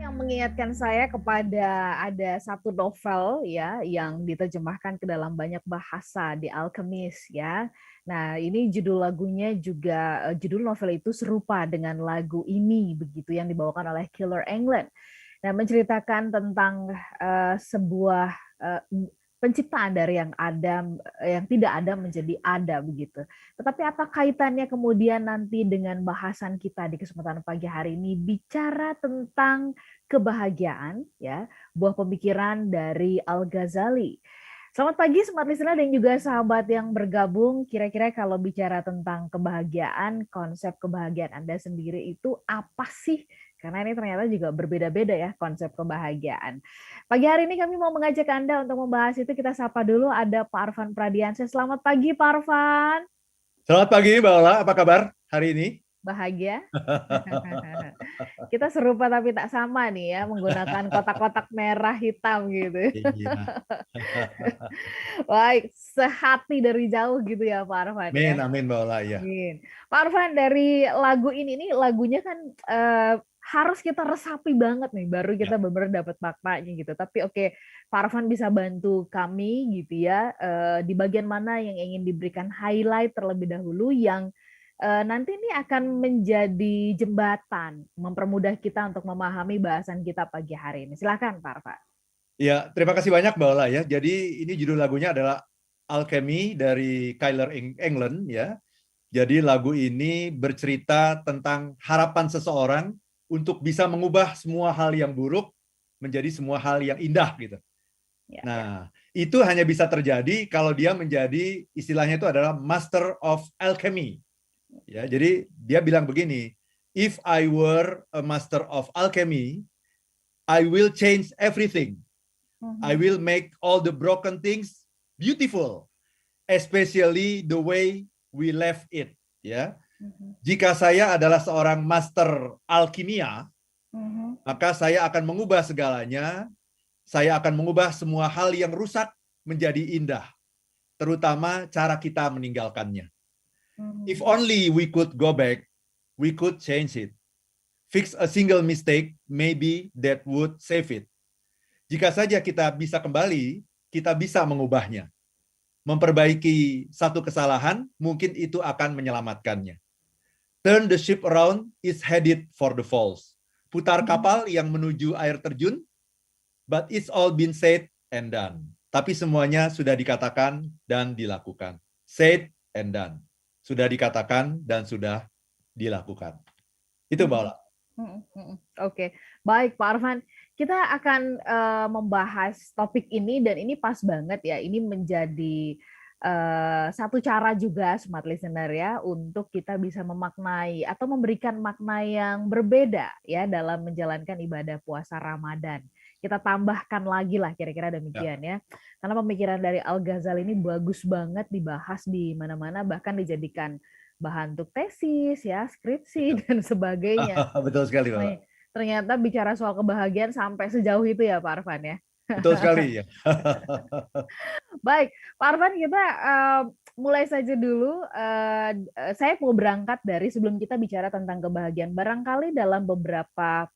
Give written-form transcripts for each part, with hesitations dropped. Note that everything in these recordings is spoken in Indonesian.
yang mengingatkan saya kepada ada satu novel ya yang diterjemahkan ke dalam banyak bahasa, The Alchemist ya. Nah, ini judul lagunya juga judul novel itu serupa dengan lagu ini begitu yang dibawakan oleh Killer England. Nah, menceritakan tentang sebuah eh, penciptaan dari yang ada, yang tidak ada menjadi ada begitu. Tetapi apa kaitannya kemudian nanti dengan bahasan kita di kesempatan pagi hari ini bicara tentang kebahagiaan ya, buah pemikiran dari Al-Ghazali. Selamat pagi smart listener dan juga sahabat yang bergabung. Kira-kira kalau bicara tentang kebahagiaan, konsep kebahagiaan Anda sendiri itu apa sih? Karena ini ternyata juga berbeda-beda ya konsep kebahagiaan. Pagi hari ini kami mau mengajak Anda untuk membahas itu. Kita sapa dulu ada Pak Arfan Pradiansyah. Selamat pagi Pak Arfan. Selamat pagi Mbak Ola, apa kabar hari ini? Bahagia. Kita serupa tapi tak sama nih ya, menggunakan kotak-kotak merah hitam gitu. Iya. Baik, sehati dari jauh gitu ya Pak Arfan ya. Amin, amin Mbak Ola, ya. Amin. Pak Arfan, dari lagu ini nih lagunya kan harus kita resapi banget nih baru kita benar-benar dapat maknanya gitu. Tapi oke, Pak Arfan bisa bantu kami gitu ya di bagian mana yang ingin diberikan highlight terlebih dahulu yang nanti ini akan menjadi jembatan mempermudah kita untuk memahami bahasan kita pagi hari ini. Silakan Pak Arfan. Ya, terima kasih banyak Mbak Ola ya. Jadi ini judul lagunya adalah Alchemy dari Killer England ya. Jadi lagu ini bercerita tentang harapan seseorang untuk bisa mengubah semua hal yang buruk menjadi semua hal yang indah gitu. Ya, Nah, itu hanya bisa terjadi kalau dia menjadi istilahnya itu adalah Master of Alchemy. Ya, jadi dia bilang begini, if I were a master of alchemy, I will change everything. I will make all the broken things beautiful, especially the way we left it. Ya, jika saya adalah seorang master alkimia, maka saya akan mengubah segalanya. Saya akan mengubah semua hal yang rusak menjadi indah, terutama cara kita meninggalkannya. If only we could go back, we could change it. Fix a single mistake, maybe that would save it. Jika saja kita bisa kembali, kita bisa mengubahnya. Memperbaiki satu kesalahan, mungkin itu akan menyelamatkannya. Turn the ship around is headed for the falls. Putar kapal yang menuju air terjun, but it's all been said and done. Tapi semuanya sudah dikatakan dan dilakukan. Said and done. Sudah dikatakan dan sudah dilakukan. Itu Mbak Ola. Oke, baik Pak Arfan. Kita akan membahas topik ini dan ini pas banget ya. Ini menjadi satu cara juga smart listener ya untuk kita bisa memaknai atau memberikan makna yang berbeda ya dalam menjalankan ibadah puasa Ramadan. Kita tambahkan lagi lah kira-kira demikian ya. Karena pemikiran dari Al-Ghazali ini bagus banget dibahas di mana-mana bahkan dijadikan bahan untuk tesis ya, skripsi dan sebagainya. Betul sekali Mbak. Ternyata bicara soal kebahagiaan sampai sejauh itu ya Pak Arfan ya. Betul sekali ya. Baik, Pak Arfan kita mulai saja dulu. Saya mau berangkat dari sebelum kita bicara tentang kebahagiaan. Barangkali dalam beberapa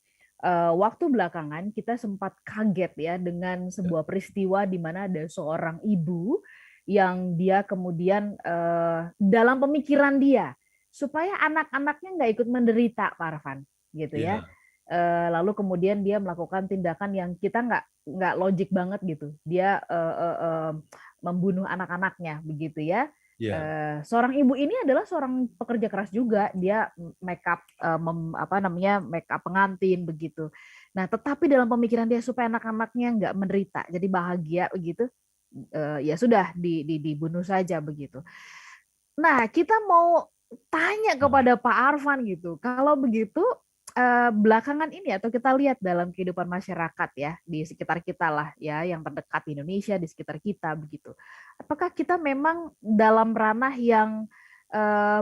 waktu belakangan kita sempat kaget ya dengan sebuah peristiwa di mana ada seorang ibu yang dia kemudian dalam pemikiran dia supaya anak-anaknya nggak ikut menderita, Pak Arfan, gitu ya. Lalu kemudian dia melakukan tindakan yang kita nggak logik banget gitu. Dia membunuh anak-anaknya begitu ya. Seorang ibu ini adalah seorang pekerja keras juga. Dia make up make up pengantin begitu. Nah, tetapi dalam pemikiran dia supaya anak-anaknya nggak menderita, jadi bahagia begitu. Ya sudah dibunuh saja begitu. Nah, kita mau tanya kepada Pak Arfan gitu. Kalau begitu belakangan ini atau kita lihat dalam kehidupan masyarakat ya di sekitar kita lah ya yang terdekat di Indonesia di sekitar kita begitu. Apakah kita memang dalam ranah yang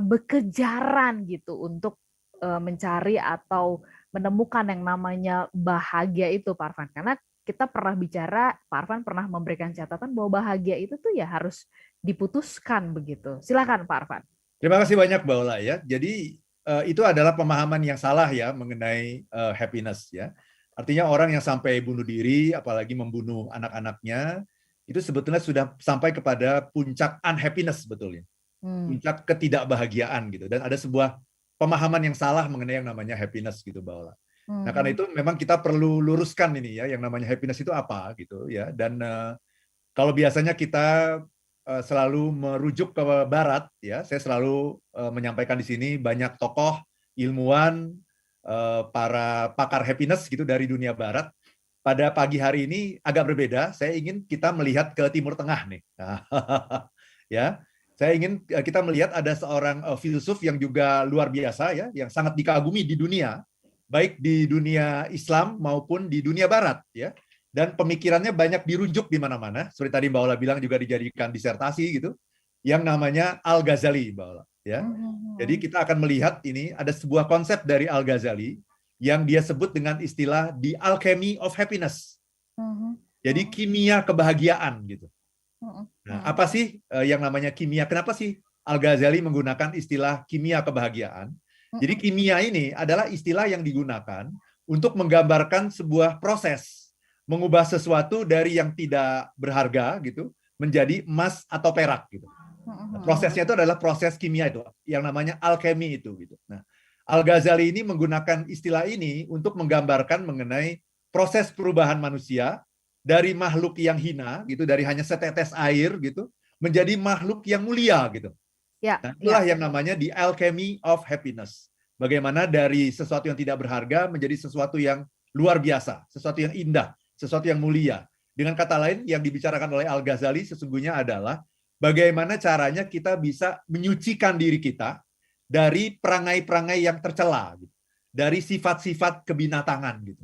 berkejaran gitu untuk mencari atau menemukan yang namanya bahagia itu Pak Arfan? Karena kita pernah bicara, Pak Arfan pernah memberikan catatan bahwa bahagia itu tuh ya harus diputuskan begitu. Silakan Pak Arfan. Terima kasih banyak Mbak Ola ya. Jadi itu adalah pemahaman yang salah ya mengenai happiness ya. Artinya orang yang sampai bunuh diri, apalagi membunuh anak-anaknya, itu sebetulnya sudah sampai kepada puncak unhappiness sebetulnya. Puncak ketidakbahagiaan gitu. Dan ada sebuah pemahaman yang salah mengenai yang namanya happiness gitu, Mbak Ola. Nah, karena itu memang kita perlu luruskan ini ya, yang namanya happiness itu apa gitu ya. Dan kalau biasanya kita selalu merujuk ke barat ya, saya selalu menyampaikan di sini banyak tokoh, ilmuwan, para pakar happiness gitu dari dunia barat. Pada pagi hari ini agak berbeda, saya ingin kita melihat ke Timur Tengah nih. Ya, saya ingin kita melihat ada seorang filsuf yang juga luar biasa ya, yang sangat dikagumi di dunia, baik di dunia Islam maupun di dunia barat ya. Dan pemikirannya banyak dirujuk di mana-mana, seperti tadi Mbak Ola bilang juga dijadikan disertasi gitu, yang namanya Al-Ghazali, Mbak Ola ya. Jadi kita akan melihat ini ada sebuah konsep dari Al-Ghazali yang dia sebut dengan istilah the alchemy of happiness. Jadi kimia kebahagiaan gitu. Nah, apa sih yang namanya kimia? Kenapa sih Al-Ghazali menggunakan istilah kimia kebahagiaan? Jadi kimia ini adalah istilah yang digunakan untuk menggambarkan sebuah proses mengubah sesuatu dari yang tidak berharga gitu menjadi emas atau perak gitu. Nah, prosesnya itu adalah proses kimia itu yang namanya alkemi itu gitu. Nah, Al-Ghazali ini menggunakan istilah ini untuk menggambarkan mengenai proses perubahan manusia dari makhluk yang hina gitu, dari hanya setetes air gitu menjadi makhluk yang mulia gitu. Ya, nah, itulah yang namanya the alchemy of happiness. Bagaimana dari sesuatu yang tidak berharga menjadi sesuatu yang luar biasa, sesuatu yang indah, sesuatu yang mulia. Dengan kata lain, yang dibicarakan oleh Al-Ghazali sesungguhnya adalah bagaimana caranya kita bisa menyucikan diri kita dari perangai-perangai yang tercela, gitu. Dari sifat-sifat kebinatangan gitu.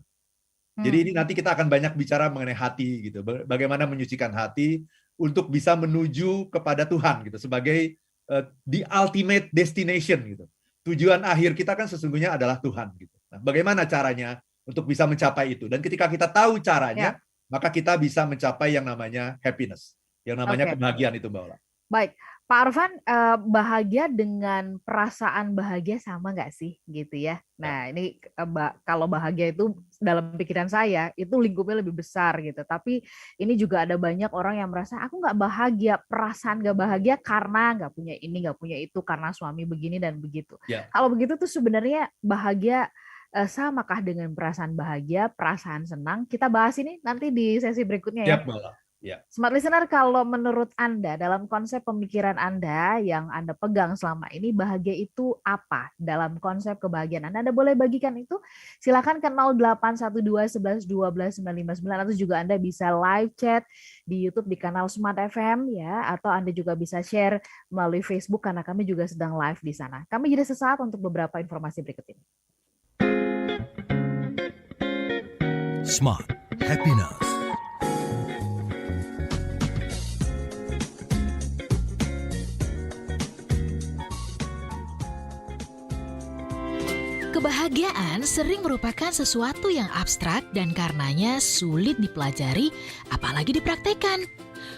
Jadi ini nanti kita akan banyak bicara mengenai hati gitu, bagaimana menyucikan hati untuk bisa menuju kepada Tuhan gitu sebagai the ultimate destination gitu. Tujuan akhir kita kan sesungguhnya adalah Tuhan gitu. Nah, bagaimana caranya untuk bisa mencapai itu? Dan ketika kita tahu caranya, maka kita bisa mencapai yang namanya happiness, yang namanya kebahagiaan itu, Mbak Ola. Baik, Pak Arfan, bahagia dengan perasaan bahagia sama nggak sih gitu ya? Nah, ini kalau bahagia itu dalam pikiran saya itu lingkupnya lebih besar gitu. Tapi ini juga ada banyak orang yang merasa aku nggak bahagia, perasaan nggak bahagia karena nggak punya ini, nggak punya itu, karena suami begini dan begitu. Kalau begitu tuh sebenarnya bahagia samakah dengan perasaan bahagia, perasaan senang? Kita bahas ini nanti di sesi berikutnya ya. Smart Listener, kalau menurut Anda, dalam konsep pemikiran Anda yang Anda pegang selama ini, bahagia itu apa dalam konsep kebahagiaan Anda? Anda boleh bagikan itu, silakan ke 0812 11 12 959, atau juga Anda bisa live chat di YouTube di kanal Smart FM ya, atau Anda juga bisa share melalui Facebook karena kami juga sedang live di sana. Kami jeda sesaat untuk beberapa informasi berikut ini. Smart Happiness. Kebahagiaan sering merupakan sesuatu yang abstrak dan karenanya sulit dipelajari, apalagi dipraktekkan.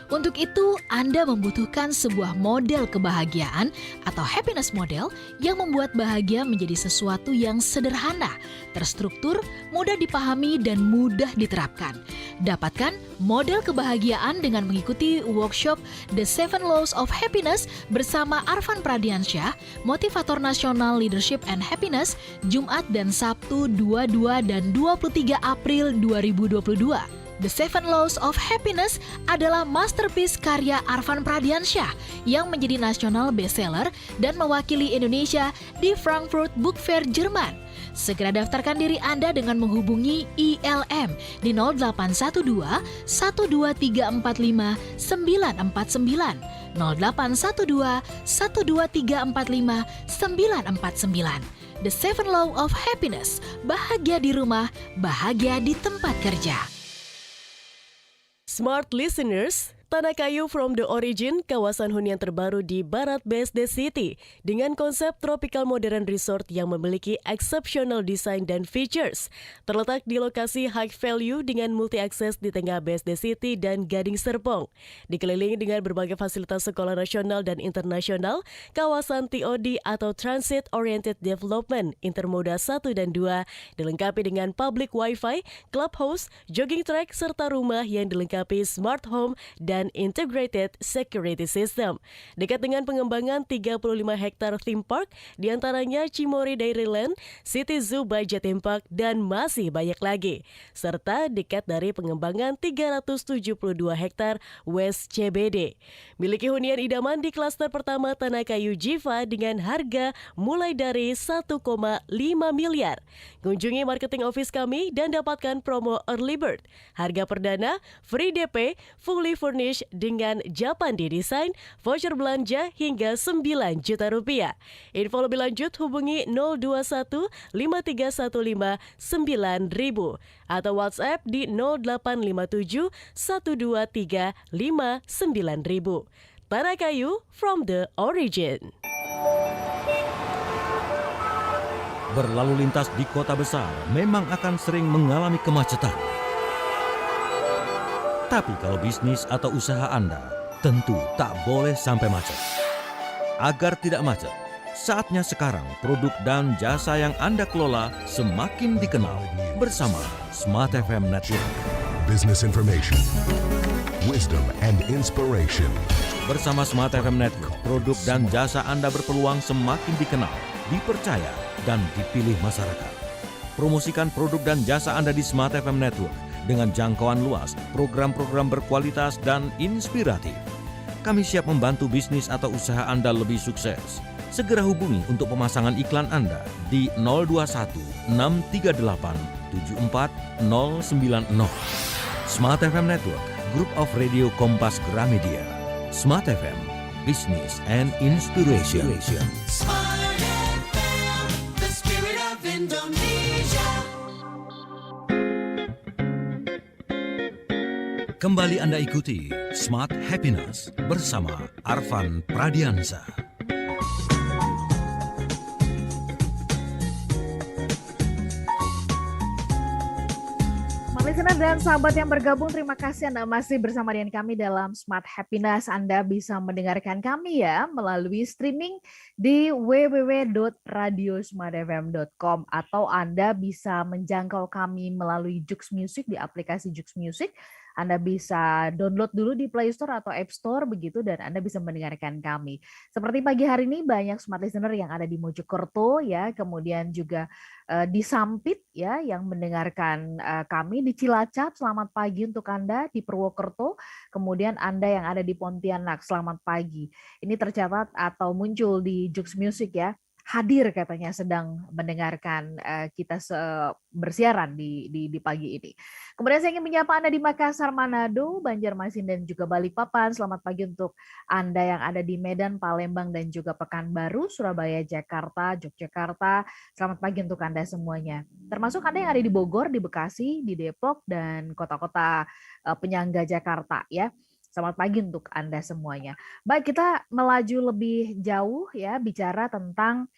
Untuk itu, Anda membutuhkan sebuah model kebahagiaan atau happiness model yang membuat bahagia menjadi sesuatu yang sederhana, terstruktur, mudah dipahami, dan mudah diterapkan. Dapatkan model kebahagiaan dengan mengikuti workshop The 7 Laws of Happiness bersama Arfan Pradiansyah, motivator nasional Leadership and Happiness, Jumat dan Sabtu 22 dan 23 April 2022. The 7 Laws of Happiness adalah masterpiece karya Arfan Pradiansyah yang menjadi nasional bestseller dan mewakili Indonesia di Frankfurt Book Fair, Jerman. Segera daftarkan diri Anda dengan menghubungi ILM di 0812 12345 949, 0812 12345 949. The 7 Law of Happiness, bahagia di rumah, bahagia di tempat kerja. Smart Listeners, Tanah Kayu from the Origin, kawasan hunian terbaru di Barat BSD City dengan konsep tropical modern resort yang memiliki exceptional design dan features. Terletak di lokasi high value dengan multi-akses di tengah BSD City dan Gading Serpong. Dikelilingi dengan berbagai fasilitas sekolah nasional dan internasional, kawasan TOD atau Transit Oriented Development Intermoda 1 dan 2 dilengkapi dengan public wifi, clubhouse, jogging track, serta rumah yang dilengkapi smart home dan integrated security system. Dekat dengan pengembangan 35 hektar theme park, diantaranya Cimory Dairyland, City Zoo by Jatim Park, dan masih banyak lagi. Serta dekat dari pengembangan 372 hektar West CBD. Miliki hunian idaman di klaster pertama Tanah Kayu Jiva dengan harga mulai dari 1,5 miliar. Kunjungi marketing office kami dan dapatkan promo early bird. Harga perdana, free DP, fully furnished dengan Japandi Design, voucher belanja hingga 9 juta rupiah. Info lebih lanjut hubungi 021 5315 9000 atau WhatsApp di 0857 123 59000. Tanah Kayu from the Origin. Berlalu lintas di kota besar memang akan sering mengalami kemacetan. Tapi kalau bisnis atau usaha Anda tentu tak boleh sampai macet. Agar tidak macet, saatnya sekarang produk dan jasa yang Anda kelola semakin dikenal bersama Smart FM Network. Business information, wisdom and inspiration. Bersama Smart FM Network, produk dan jasa Anda berpeluang semakin dikenal, dipercaya, dan dipilih masyarakat. Promosikan produk dan jasa Anda di Smart FM Network dengan jangkauan luas, program-program berkualitas dan inspiratif. Kami siap membantu bisnis atau usaha Anda lebih sukses. Segera hubungi untuk pemasangan iklan Anda di 021 638 74090. Smart FM Network, Group of Radio Kompas Gramedia. Smart FM, Business and Inspiration. Smart FM, the spirit of Indonesia. Kembali Anda ikuti Smart Happiness bersama Arfan Pradiansa. Listener dan sahabat yang bergabung, terima kasih Anda masih bersama dengan kami dalam Smart Happiness. Anda bisa mendengarkan kami ya melalui streaming di www.radiosmartfm.com atau Anda bisa menjangkau kami melalui Jux Music di aplikasi Jux Music. Anda bisa download dulu di Play Store atau App Store begitu dan Anda bisa mendengarkan kami. Seperti pagi hari ini banyak smart listener yang ada di Mojokerto ya, kemudian juga di Sampit ya yang mendengarkan kami, di Cilacap selamat pagi untuk Anda, di Purwokerto, kemudian Anda yang ada di Pontianak selamat pagi. Ini tercatat atau muncul di Jux Music ya. Hadir katanya sedang mendengarkan kita bersiaran di pagi ini. Kemudian saya ingin menyapa Anda di Makassar, Manado, Banjarmasin dan juga Balikpapan. Selamat pagi untuk Anda yang ada di Medan, Palembang dan juga Pekanbaru, Surabaya, Jakarta, Yogyakarta. Selamat pagi untuk Anda semuanya. Termasuk Anda yang ada di Bogor, di Bekasi, di Depok dan kota-kota penyangga Jakarta ya. Selamat pagi untuk Anda semuanya. Baik, kita melaju lebih jauh ya, bicara tentang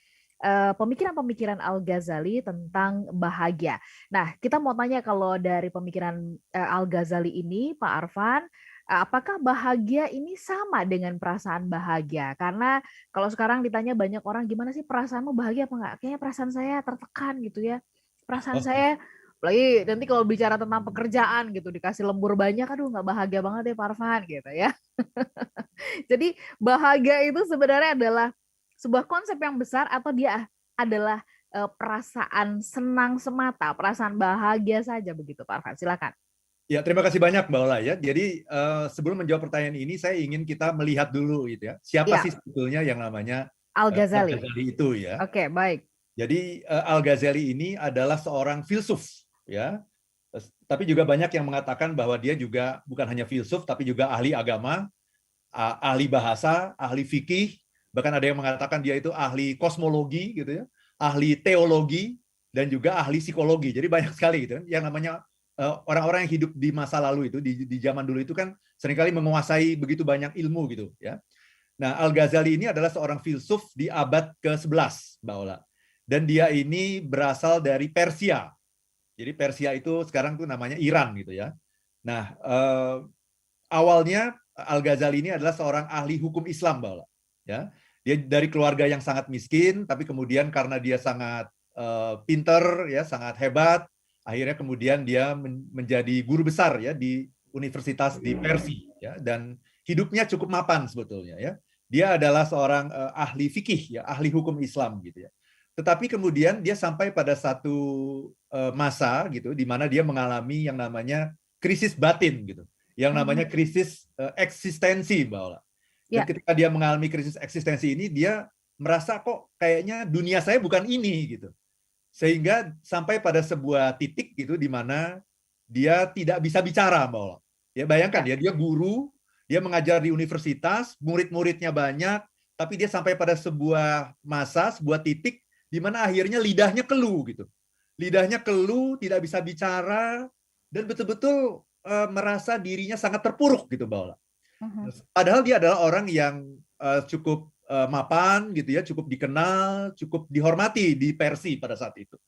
pemikiran-pemikiran Al-Ghazali tentang bahagia. Nah, kita mau tanya kalau dari pemikiran Al-Ghazali ini, Pak Arfan, apakah bahagia ini sama dengan perasaan bahagia? Karena kalau sekarang ditanya banyak orang, gimana sih perasaanmu, bahagia apa enggak? Kayaknya perasaan saya tertekan gitu ya. Perasaan saya lagi nanti kalau bicara tentang pekerjaan gitu dikasih lembur banyak, aduh nggak bahagia banget ya Pak Arfan gitu ya. Jadi bahagia itu sebenarnya adalah sebuah konsep yang besar atau dia adalah perasaan senang semata, perasaan bahagia saja begitu Pak Arfan, silakan. Ya, terima kasih banyak Mbak Ola ya. Jadi sebelum menjawab pertanyaan ini, saya ingin kita melihat dulu gitu ya. Siapa sih sebetulnya yang namanya Al-Ghazali itu ya. Oke, baik. Jadi Al-Ghazali ini adalah seorang filsuf ya. Tapi juga banyak yang mengatakan bahwa dia juga bukan hanya filsuf tapi juga ahli agama, ahli bahasa, ahli fikih, bahkan ada yang mengatakan dia itu ahli kosmologi gitu ya, ahli teologi dan juga ahli psikologi. Jadi banyak sekali gitu. Yang namanya orang-orang yang hidup di masa lalu itu, di zaman dulu itu kan seringkali menguasai begitu banyak ilmu gitu ya. Nah, Al-Ghazali ini adalah seorang filsuf di abad ke-11, Mbak Ola. Dan dia ini berasal dari Persia. Jadi Persia itu sekarang tuh namanya Iran gitu ya. Nah, awalnya Al-Ghazali ini adalah seorang ahli hukum Islam, Mbak Ola. Ya, dia dari keluarga yang sangat miskin, tapi kemudian karena dia sangat pinter, ya, sangat hebat, akhirnya kemudian dia menjadi guru besar ya di universitas di Persia, ya, dan hidupnya cukup mapan sebetulnya ya. Dia adalah seorang ahli fikih, ya, ahli hukum Islam gitu ya. Tetapi kemudian dia sampai pada satu masa gitu, di mana dia mengalami yang namanya krisis batin gitu, yang namanya krisis eksistensi, Mbak Ola. Dan ketika dia mengalami krisis eksistensi ini, dia merasa kok kayaknya dunia saya bukan ini gitu, sehingga sampai pada sebuah titik gitu, di mana dia tidak bisa bicara, Mbak Ola. Ya bayangkan ya, dia guru. Dia mengajar di universitas, murid-muridnya banyak, tapi dia sampai pada sebuah masa, sebuah titik, di mana akhirnya lidahnya keluh gitu. Lidahnya keluh, tidak bisa bicara, dan betul-betul merasa dirinya sangat terpuruk gitu, Mbak Ola. Padahal dia adalah orang yang cukup mapan gitu ya, cukup dikenal, cukup dihormati di Persia pada saat itu.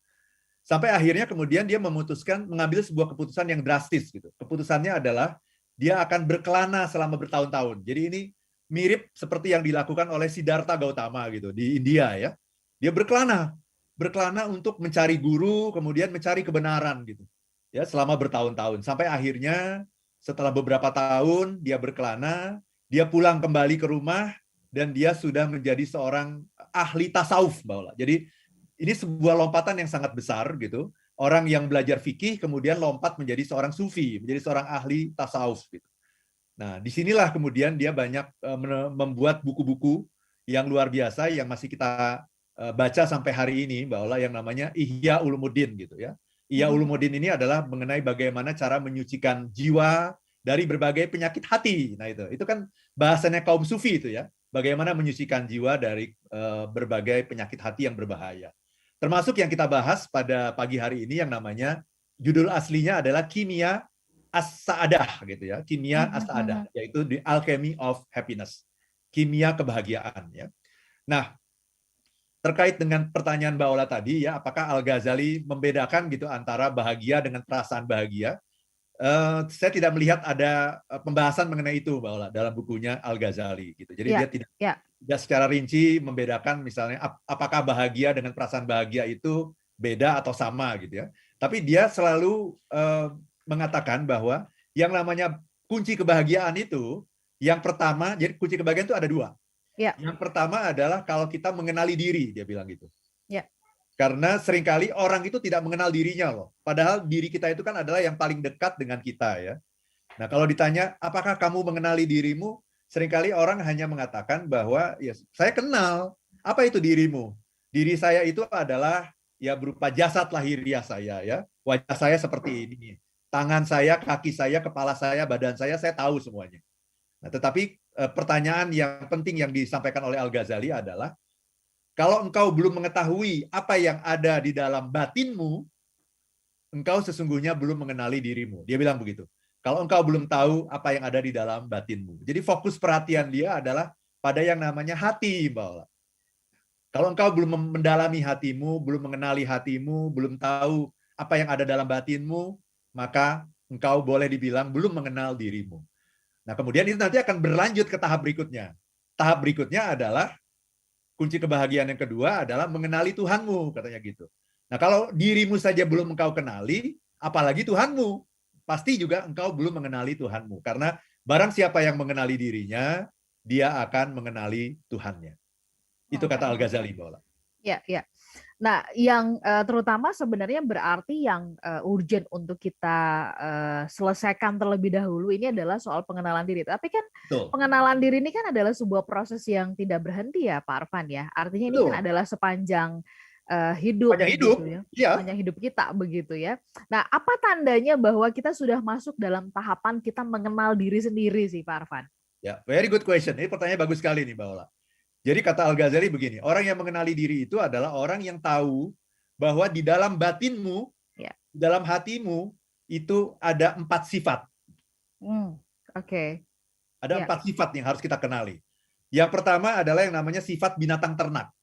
Sampai akhirnya kemudian dia memutuskan mengambil sebuah keputusan yang drastis gitu. Keputusannya adalah dia akan berkelana selama bertahun-tahun. Jadi ini mirip seperti yang dilakukan oleh Siddhartha Gautama gitu di India ya. Dia berkelana untuk mencari guru, kemudian mencari kebenaran gitu. Ya, selama bertahun-tahun sampai akhirnya setelah beberapa tahun dia berkelana, dia pulang kembali ke rumah dan dia sudah menjadi seorang ahli tasawuf, Mbak Ola. Jadi ini sebuah lompatan yang sangat besar gitu. Orang yang belajar fikih kemudian lompat menjadi seorang sufi, menjadi seorang ahli tasawuf gitu. Nah, disinilah kemudian dia banyak membuat buku-buku yang luar biasa yang masih kita baca sampai hari ini, Mbak Ola, yang namanya Ihya Ulumuddin gitu ya. Ihya Ulumuddin ini adalah mengenai bagaimana cara menyucikan jiwa dari berbagai penyakit hati. Nah, itu kan bahasanya kaum sufi itu ya. Bagaimana menyucikan jiwa dari berbagai penyakit hati yang berbahaya. Termasuk yang kita bahas pada pagi hari ini yang namanya judul aslinya adalah Kimia As-Sa'adah gitu ya. Kimia As-Sa'adah, yaitu The Alchemy of Happiness. Kimia kebahagiaan ya. Nah, terkait dengan pertanyaan Mbak Ola tadi ya, apakah Al-Ghazali membedakan gitu antara bahagia dengan perasaan bahagia? Saya tidak melihat ada pembahasan mengenai itu, Mbak Ola, dalam bukunya Al-Ghazali gitu. Jadi dia tidak secara rinci membedakan misalnya apakah bahagia dengan perasaan bahagia itu beda atau sama gitu ya. Tapi dia selalu mengatakan bahwa yang namanya kunci kebahagiaan itu, yang pertama, jadi kunci kebahagiaan itu ada dua. Yang pertama adalah kalau kita mengenali diri, dia bilang gitu. Karena seringkali orang itu tidak mengenal dirinya loh. Padahal diri kita itu kan adalah yang paling dekat dengan kita ya. Nah, kalau ditanya apakah kamu mengenali dirimu, seringkali orang hanya mengatakan bahwa ya saya kenal. Apa itu dirimu? Diri saya itu adalah ya berupa jasad lahiriah saya ya. Wajah saya seperti ini. Tangan saya, kaki saya, kepala saya, badan saya tahu semuanya. Nah, tetapi pertanyaan yang penting yang disampaikan oleh Al-Ghazali adalah kalau engkau belum mengetahui apa yang ada di dalam batinmu, engkau sesungguhnya belum mengenali dirimu. Dia bilang begitu. Kalau engkau belum tahu apa yang ada di dalam batinmu. Jadi fokus perhatian dia adalah pada yang namanya hati, Mbak Ola. Kalau engkau belum mendalami hatimu, belum mengenali hatimu, belum tahu apa yang ada dalam batinmu, maka engkau boleh dibilang belum mengenal dirimu. Nah, kemudian itu nanti akan berlanjut ke tahap berikutnya. Tahap berikutnya adalah kunci kebahagiaan yang kedua adalah mengenali Tuhanmu, katanya gitu. Nah, kalau dirimu saja belum engkau kenali, apalagi Tuhanmu. Pasti juga engkau belum mengenali Tuhanmu. Karena barang siapa yang mengenali dirinya, dia akan mengenali Tuhannya. Itu kata Al-Ghazali, Mbak Ola. Ya. Nah, yang terutama sebenarnya berarti yang urgent untuk kita selesaikan terlebih dahulu ini adalah soal pengenalan diri. Tapi kan pengenalan diri ini kan adalah sebuah proses yang tidak berhenti ya, Pak Arfan ya. Artinya ini kan adalah sepanjang hidup, gitu ya. Sepanjang hidup kita begitu ya. Nah, apa tandanya bahwa kita sudah masuk dalam tahapan kita mengenal diri sendiri sih, Pak Arfan? Ya, very good question. Ini pertanyaan bagus sekali nih, Mbak Ola. Jadi kata Al-Ghazali begini, orang yang mengenali diri itu adalah orang yang tahu bahwa di dalam batinmu, di dalam hatimu, itu ada 4 sifat. Oke. Ada Ya. 4 sifat yang harus kita kenali. Yang pertama adalah yang namanya sifat binatang ternak.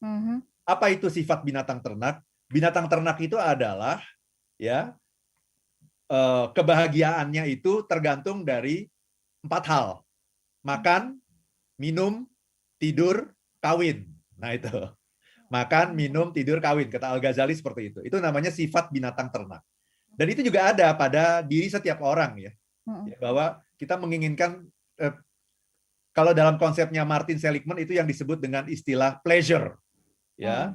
Mhm. Apa itu sifat binatang ternak? Binatang ternak itu adalah ya kebahagiaannya itu tergantung dari 4 hal. Makan, minum, tidur, kawin. Nah itu. Makan, minum, tidur, kawin. Kata Al-Ghazali seperti itu. Itu namanya sifat binatang ternak. Dan itu juga ada pada diri setiap orang ya. Ya, bahwa kita menginginkan kalau dalam konsepnya Martin Seligman itu yang disebut dengan istilah pleasure. Ya.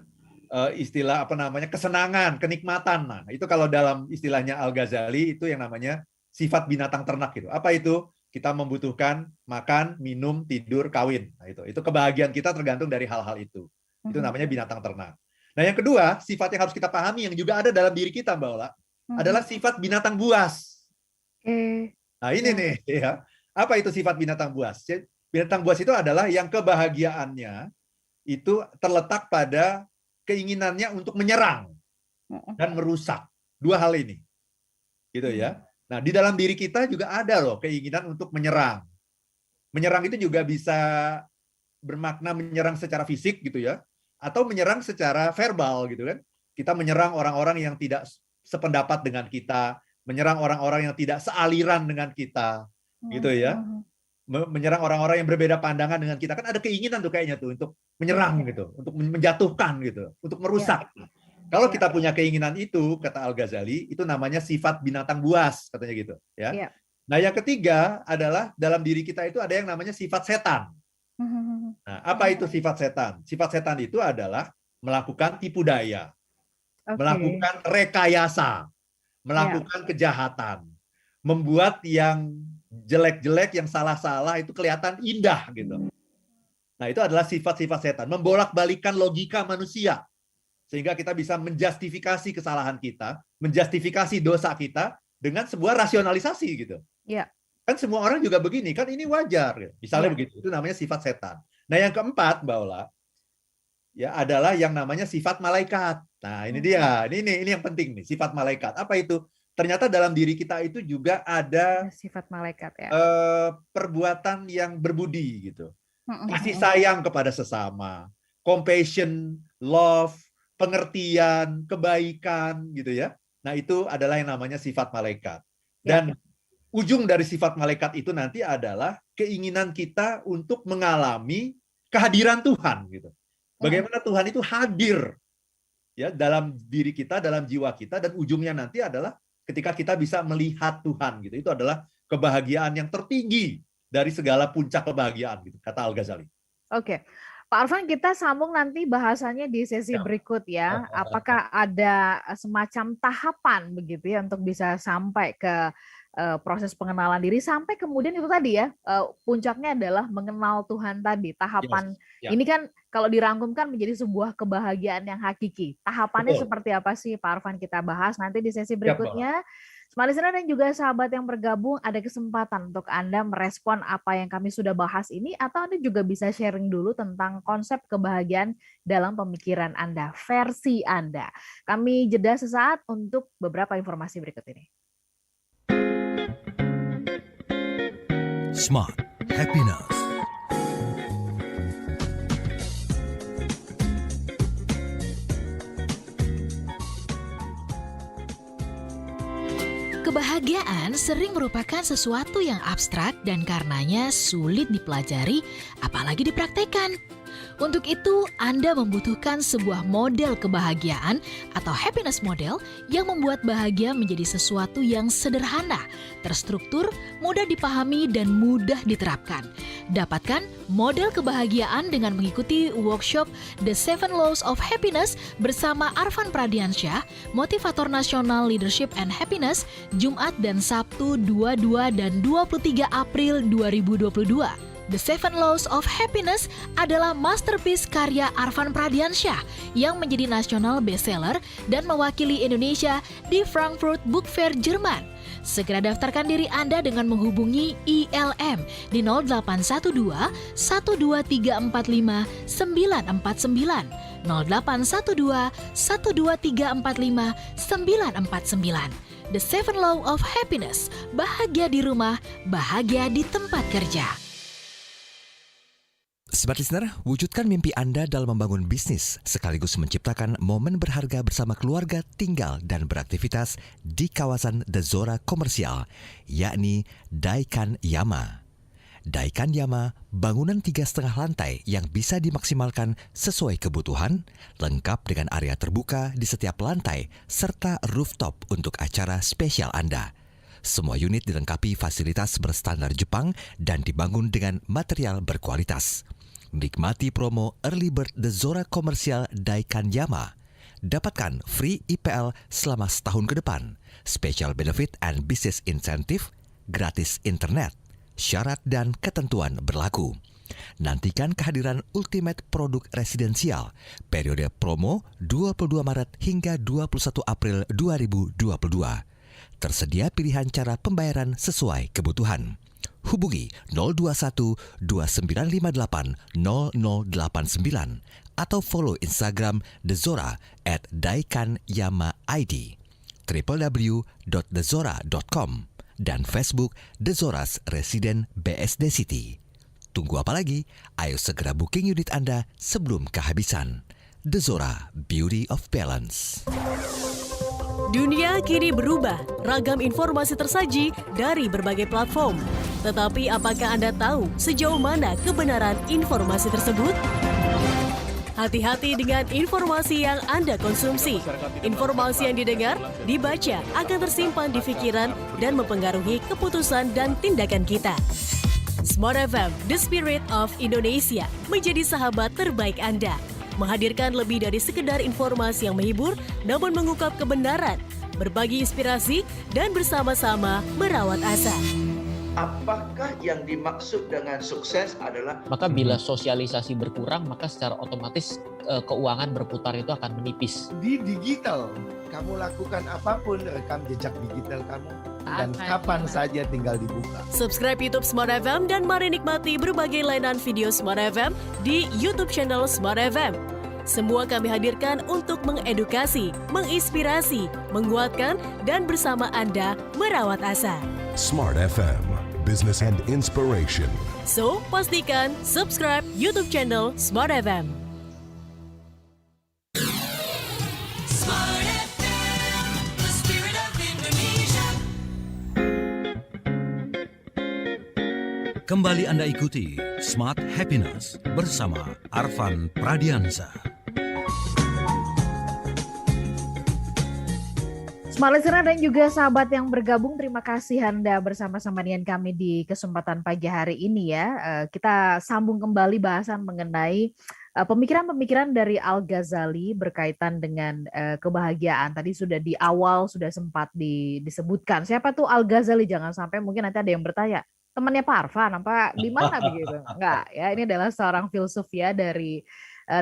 Istilah apa namanya? Kesenangan, kenikmatan. Nah, itu kalau dalam istilahnya Al-Ghazali itu yang namanya sifat binatang ternak gitu. Apa itu? Kita membutuhkan makan, minum, tidur, kawin. Nah, itu kebahagiaan kita tergantung dari hal-hal itu. Itu namanya binatang ternak. Nah, yang kedua, sifat yang harus kita pahami yang juga ada dalam diri kita, Mbak Ola, adalah sifat binatang buas. Nah, ini nih, ya. Apa itu sifat binatang buas? Binatang buas itu adalah yang kebahagiaannya itu terletak pada keinginannya untuk menyerang dan merusak. 2 hal ini. Gitu ya. Nah, di dalam diri kita juga ada loh keinginan untuk menyerang. Menyerang itu juga bisa bermakna menyerang secara fisik gitu ya, atau menyerang secara verbal gitu kan. Kita menyerang orang-orang yang tidak sependapat dengan kita, menyerang orang-orang yang tidak sealiran dengan kita, gitu ya. Menyerang orang-orang yang berbeda pandangan dengan kita, kan ada keinginan tuh kayaknya tuh untuk menyerang gitu, untuk menjatuhkan gitu, untuk merusak. Kalau kita punya keinginan itu, kata Al-Ghazali, itu namanya sifat binatang buas, katanya gitu ya. Nah, yang ketiga adalah dalam diri kita itu ada yang namanya sifat setan. Nah, apa itu sifat setan? Sifat setan itu adalah melakukan tipu daya, melakukan rekayasa, melakukan kejahatan, membuat yang jelek-jelek, yang salah-salah itu kelihatan indah gitu. Nah, itu adalah sifat-sifat setan, membolak-balikan logika manusia sehingga kita bisa menjustifikasi kesalahan kita, menjustifikasi dosa kita dengan sebuah rasionalisasi gitu. Kan semua orang juga begini, kan ini wajar. Misalnya begitu, itu namanya sifat setan. Nah, yang keempat, Mbak Ola, ya adalah yang namanya sifat malaikat. Nah, ini dia. Ini yang penting nih, sifat malaikat. Apa itu? Ternyata dalam diri kita itu juga ada sifat malaikat ya. Perbuatan yang berbudi gitu. Kasih sayang kepada sesama, compassion, love, pengertian, kebaikan gitu ya. Nah, itu adalah yang namanya sifat malaikat. Dan ujung dari sifat malaikat itu nanti adalah keinginan kita untuk mengalami kehadiran Tuhan gitu. Bagaimana Tuhan itu hadir ya dalam diri kita, dalam jiwa kita, dan ujungnya nanti adalah ketika kita bisa melihat Tuhan gitu. Itu adalah kebahagiaan yang tertinggi dari segala puncak kebahagiaan gitu, kata Al-Ghazali. Oke. Pak Arfan, kita sambung nanti bahasannya di sesi berikut ya. Apakah ada semacam tahapan begitu ya untuk bisa sampai ke proses pengenalan diri, sampai kemudian itu tadi ya, puncaknya adalah mengenal Tuhan tadi. Tahapan ini kan kalau dirangkumkan menjadi sebuah kebahagiaan yang hakiki. Tahapannya seperti apa sih Pak Arfan, kita bahas nanti di sesi berikutnya. Smart Listener dan juga sahabat yang bergabung, ada kesempatan untuk Anda merespon apa yang kami sudah bahas ini, atau Anda juga bisa sharing dulu tentang konsep kebahagiaan dalam pemikiran Anda, versi Anda. Kami jeda sesaat untuk beberapa informasi berikut ini. Smart Happiness. Kebahagiaan sering merupakan sesuatu yang abstrak dan karenanya sulit dipelajari, apalagi dipraktekkan. Untuk itu, Anda membutuhkan sebuah model kebahagiaan atau happiness model yang membuat bahagia menjadi sesuatu yang sederhana, terstruktur, mudah dipahami, dan mudah diterapkan. Dapatkan model kebahagiaan dengan mengikuti workshop The 7 Laws of Happiness bersama Arfan Pradiansyah, Motivator Nasional Leadership and Happiness, Jumat dan Sabtu 22 dan 23 April 2022. The 7 Laws of Happiness adalah masterpiece karya Arfan Pradiansyah yang menjadi nasional bestseller dan mewakili Indonesia di Frankfurt Book Fair, Jerman. Segera daftarkan diri Anda dengan menghubungi ILM di 0812 12345 949 0812 12345 949. The Seven Law of Happiness. Bahagia di rumah, bahagia di tempat kerja. Smart Listener, wujudkan mimpi Anda dalam membangun bisnis sekaligus menciptakan momen berharga bersama keluarga tinggal dan beraktivitas di kawasan The Zora Komersial, yakni Daikan Yama. Daikan Yama, bangunan 3,5 lantai yang bisa dimaksimalkan sesuai kebutuhan, lengkap dengan area terbuka di setiap lantai, serta rooftop untuk acara spesial Anda. Semua unit dilengkapi fasilitas berstandar Jepang dan dibangun dengan material berkualitas. Nikmati promo Early Bird The Zora Komersial Daikan Yama. Dapatkan free IPL selama setahun ke depan, special benefit and business incentive, gratis internet. Syarat dan ketentuan berlaku. Nantikan kehadiran Ultimate Produk Residensial periode promo 22 Maret hingga 21 April 2022. Tersedia pilihan cara pembayaran sesuai kebutuhan. Hubungi 021 2958 0089 atau follow Instagram The Zora @daikanyama_id, www.thezora.com dan Facebook The Zora's Resident BSD City. Tunggu apa lagi? Ayo segera booking unit Anda sebelum kehabisan. The Zora, Beauty of Balance. Dunia kini berubah, ragam informasi tersaji dari berbagai platform. Tetapi apakah Anda tahu sejauh mana kebenaran informasi tersebut? Hati-hati dengan informasi yang Anda konsumsi. Informasi yang didengar, dibaca akan tersimpan di pikiran dan mempengaruhi keputusan dan tindakan kita. Smart FM, The Spirit of Indonesia, menjadi sahabat terbaik Anda. Menghadirkan lebih dari sekedar informasi yang menghibur, namun mengungkap kebenaran, berbagi inspirasi, dan bersama-sama merawat asa. Apakah yang dimaksud dengan sukses adalah maka bila sosialisasi berkurang, maka secara otomatis keuangan berputar itu akan menipis. Di digital, kamu lakukan apapun, rekam jejak digital kamu, dan kapan saja tinggal dibuka. Subscribe YouTube Smart FM dan mari nikmati berbagai layanan video Smart FM di YouTube channel Smart FM. Semua kami hadirkan untuk mengedukasi, menginspirasi, menguatkan, dan bersama Anda merawat asa. Smart FM, business and inspiration. So, pastikan subscribe YouTube channel Smart FM. Smart FM, the spirit of Indonesia. Kembali Anda ikuti Smart Happiness bersama Arfan Pradiansa. Smart Listener dan juga sahabat yang bergabung, terima kasih Anda bersama-sama dengan kami di kesempatan pagi hari ini ya. Kita sambung kembali bahasan mengenai pemikiran-pemikiran dari Al-Ghazali berkaitan dengan kebahagiaan. Tadi sudah di awal sudah sempat disebutkan. Siapa tuh Al-Ghazali? Jangan sampai mungkin nanti ada yang bertanya, temannya Pak Arfan apa di mana begitu? Enggak ya, ini adalah seorang filsuf ya dari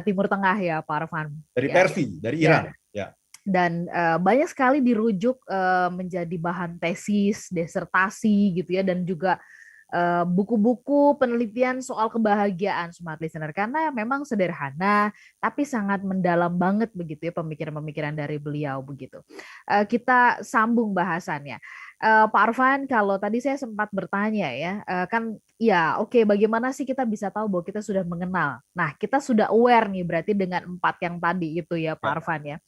Timur Tengah ya Pak Arfan. Dari Ya, Persia, dari Iran. Ya. dan banyak sekali dirujuk menjadi bahan tesis, disertasi gitu ya, dan juga buku-buku penelitian soal kebahagiaan Smart Listener, karena memang sederhana tapi sangat mendalam banget begitu ya pemikiran-pemikiran dari beliau begitu. Kita sambung bahasannya. Pak Arfan, kalau tadi saya sempat bertanya ya, kan ya oke, bagaimana sih kita bisa tahu bahwa kita sudah mengenal? Nah, kita sudah aware nih berarti dengan 4 yang tadi itu ya Pak Arfan ya.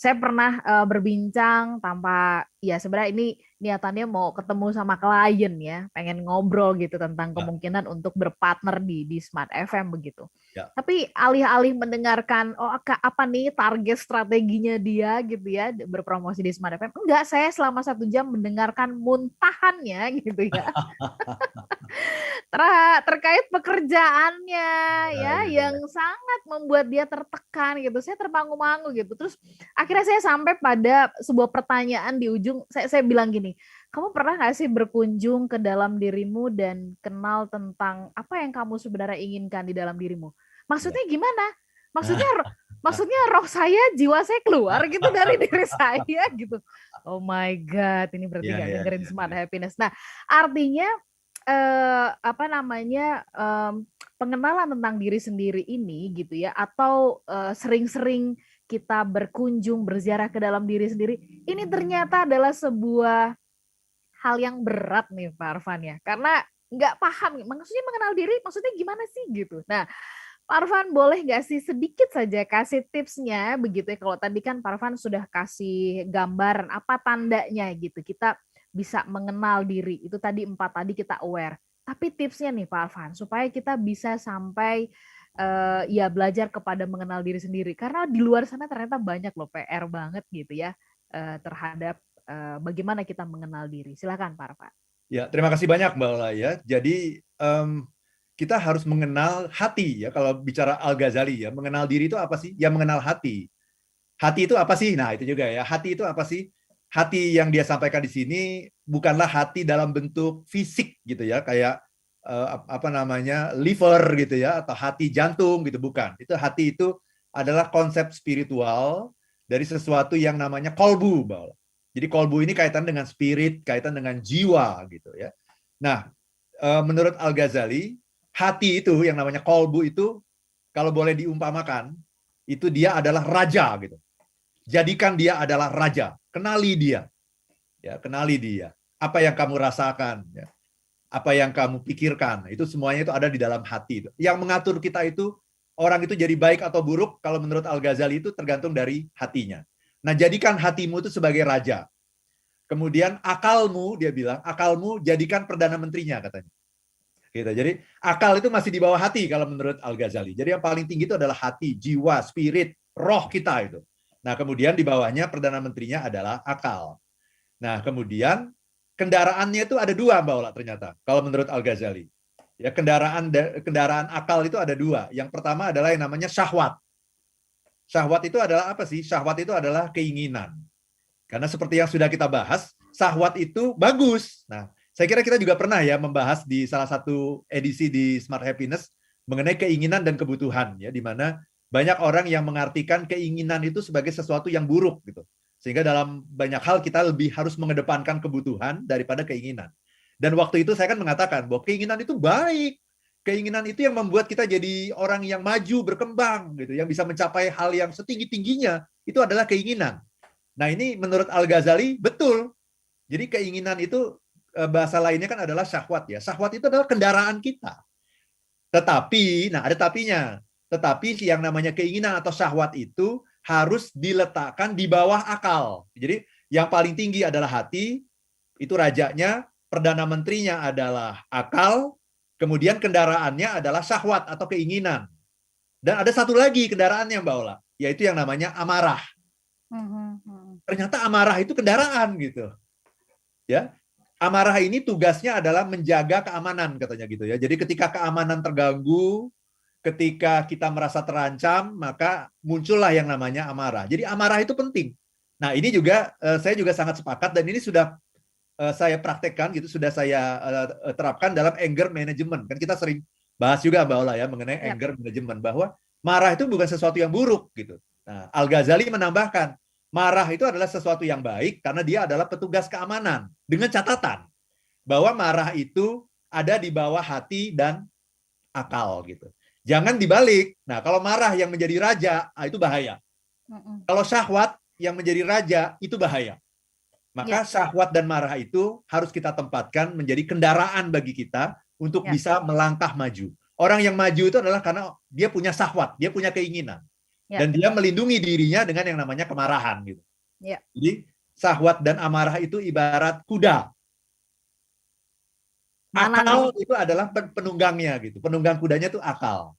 Saya pernah berbincang tanpa, ya sebenarnya ini niatannya mau ketemu sama klien ya, pengen ngobrol gitu tentang kemungkinan untuk berpartner di Smart FM begitu. Ya. Tapi alih-alih mendengarkan, oh apa nih target strateginya dia gitu ya, berpromosi di Smart FM. Enggak, saya selama 1 jam mendengarkan muntahannya gitu ya. Terkait pekerjaannya ya, yang sangat membuat dia tertekan gitu. Saya termangu-mangu gitu. Terus akhirnya saya sampai pada sebuah pertanyaan di ujung. Saya bilang gini, kamu pernah nggak sih berkunjung ke dalam dirimu dan kenal tentang apa yang kamu sebenarnya inginkan di dalam dirimu? Maksudnya gimana? Maksudnya Maksudnya roh saya, jiwa saya keluar gitu dari diri saya gitu. Oh my God, ini berarti Iya, nggak iya, dengerin iya, Smart iya. Happiness. Nah, artinya apa namanya, pengenalan tentang diri sendiri ini gitu ya, atau sering-sering kita berkunjung, berziarah ke dalam diri sendiri, ini ternyata adalah sebuah hal yang berat nih Pak Arfan ya, karena nggak paham, maksudnya mengenal diri maksudnya gimana sih gitu. Nah, Pak Arfan boleh nggak sih sedikit saja kasih tipsnya begitu ya, kalau tadi kan Pak Arfan sudah kasih gambaran apa tandanya gitu, kita bisa mengenal diri, itu tadi 4 tadi kita aware. Tapi tipsnya nih Pak Arfan, supaya kita bisa sampai ya belajar kepada mengenal diri sendiri, karena di luar sana ternyata banyak loh PR banget gitu ya, terhadap bagaimana kita mengenal diri. Silakan Pak Arfan. Ya, terima kasih banyak Mbak Ola ya. Jadi kita harus mengenal hati ya. Kalau bicara Al-Ghazali ya, mengenal diri itu apa sih? Ya mengenal hati. Hati itu apa sih? Nah, itu juga ya. Hati itu apa sih? Hati yang dia sampaikan di sini bukanlah hati dalam bentuk fisik gitu ya, kayak apa namanya, liver gitu ya, atau hati jantung gitu, bukan. Itu hati itu adalah konsep spiritual dari sesuatu yang namanya kolbu, Mbak Ola. Jadi kolbu ini kaitan dengan spirit, kaitan dengan jiwa gitu ya. Nah, menurut Al-Ghazali, hati itu yang namanya kolbu itu kalau boleh diumpamakan, itu dia adalah raja gitu. Jadikan dia adalah raja, kenali dia. Ya, kenali dia. Apa yang kamu rasakan, ya. Apa yang kamu pikirkan, itu semuanya itu ada di dalam hati. Yang mengatur kita itu, orang itu jadi baik atau buruk, kalau menurut Al-Ghazali itu tergantung dari hatinya. Nah, jadikan hatimu itu sebagai raja. Kemudian akalmu, dia bilang, akalmu jadikan Perdana Menterinya katanya. Gitu. Jadi akal itu masih di bawah hati kalau menurut Al-Ghazali. Jadi yang paling tinggi itu adalah hati, jiwa, spirit, roh kita itu. Nah, kemudian di bawahnya Perdana Menterinya adalah akal. Nah, kemudian kendaraannya itu ada 2, Mbak Ola, ternyata. Kalau menurut Al-Ghazali. Ya, kendaraan akal itu ada 2. Yang pertama adalah yang namanya syahwat. Syahwat itu adalah apa sih? Syahwat itu adalah keinginan. Karena seperti yang sudah kita bahas, syahwat itu bagus. Nah, saya kira kita juga pernah ya membahas di salah satu edisi di Smart Happiness mengenai keinginan dan kebutuhan ya, di mana banyak orang yang mengartikan keinginan itu sebagai sesuatu yang buruk gitu. Sehingga dalam banyak hal kita lebih harus mengedepankan kebutuhan daripada keinginan. Dan waktu itu saya kan mengatakan bahwa keinginan itu baik. Keinginan itu yang membuat kita jadi orang yang maju, berkembang gitu, yang bisa mencapai hal yang setinggi-tingginya, itu adalah keinginan. Nah, ini menurut Al-Ghazali betul. Jadi keinginan itu bahasa lainnya kan adalah syahwat ya. Syahwat itu adalah kendaraan kita. Tetapi, nah ada tapinya. Tetapi yang namanya keinginan atau syahwat itu harus diletakkan di bawah akal. Jadi yang paling tinggi adalah hati, itu rajanya, Perdana Menterinya adalah akal, kemudian kendaraannya adalah syahwat atau keinginan. Dan ada satu lagi kendaraannya Mbak Ola, yaitu yang namanya amarah. Ternyata amarah itu kendaraan gitu. Ya. Amarah ini tugasnya adalah menjaga keamanan katanya gitu ya. Jadi ketika keamanan terganggu, ketika kita merasa terancam, maka muncullah yang namanya amarah. Jadi amarah itu penting. Nah, ini juga saya juga sangat sepakat dan ini sudah saya praktekkan gitu, sudah saya terapkan dalam anger management. Kan kita sering bahas juga Mbak Ola ya mengenai anger management, bahwa marah itu bukan sesuatu yang buruk gitu. Nah, Al-Ghazali menambahkan, marah itu adalah sesuatu yang baik karena dia adalah petugas keamanan, dengan catatan bahwa marah itu ada di bawah hati dan akal gitu. Jangan dibalik. Nah, kalau marah yang menjadi raja, itu bahaya. Kalau syahwat yang menjadi raja, itu bahaya. Maka syahwat dan marah itu harus kita tempatkan menjadi kendaraan bagi kita untuk bisa melangkah maju. Orang yang maju itu adalah karena dia punya syahwat, dia punya keinginan. Dan dia melindungi dirinya dengan yang namanya kemarahan gitu. Jadi syahwat dan amarah itu ibarat kuda. Akal itu adalah penunggangnya gitu. Penunggang kudanya itu akal.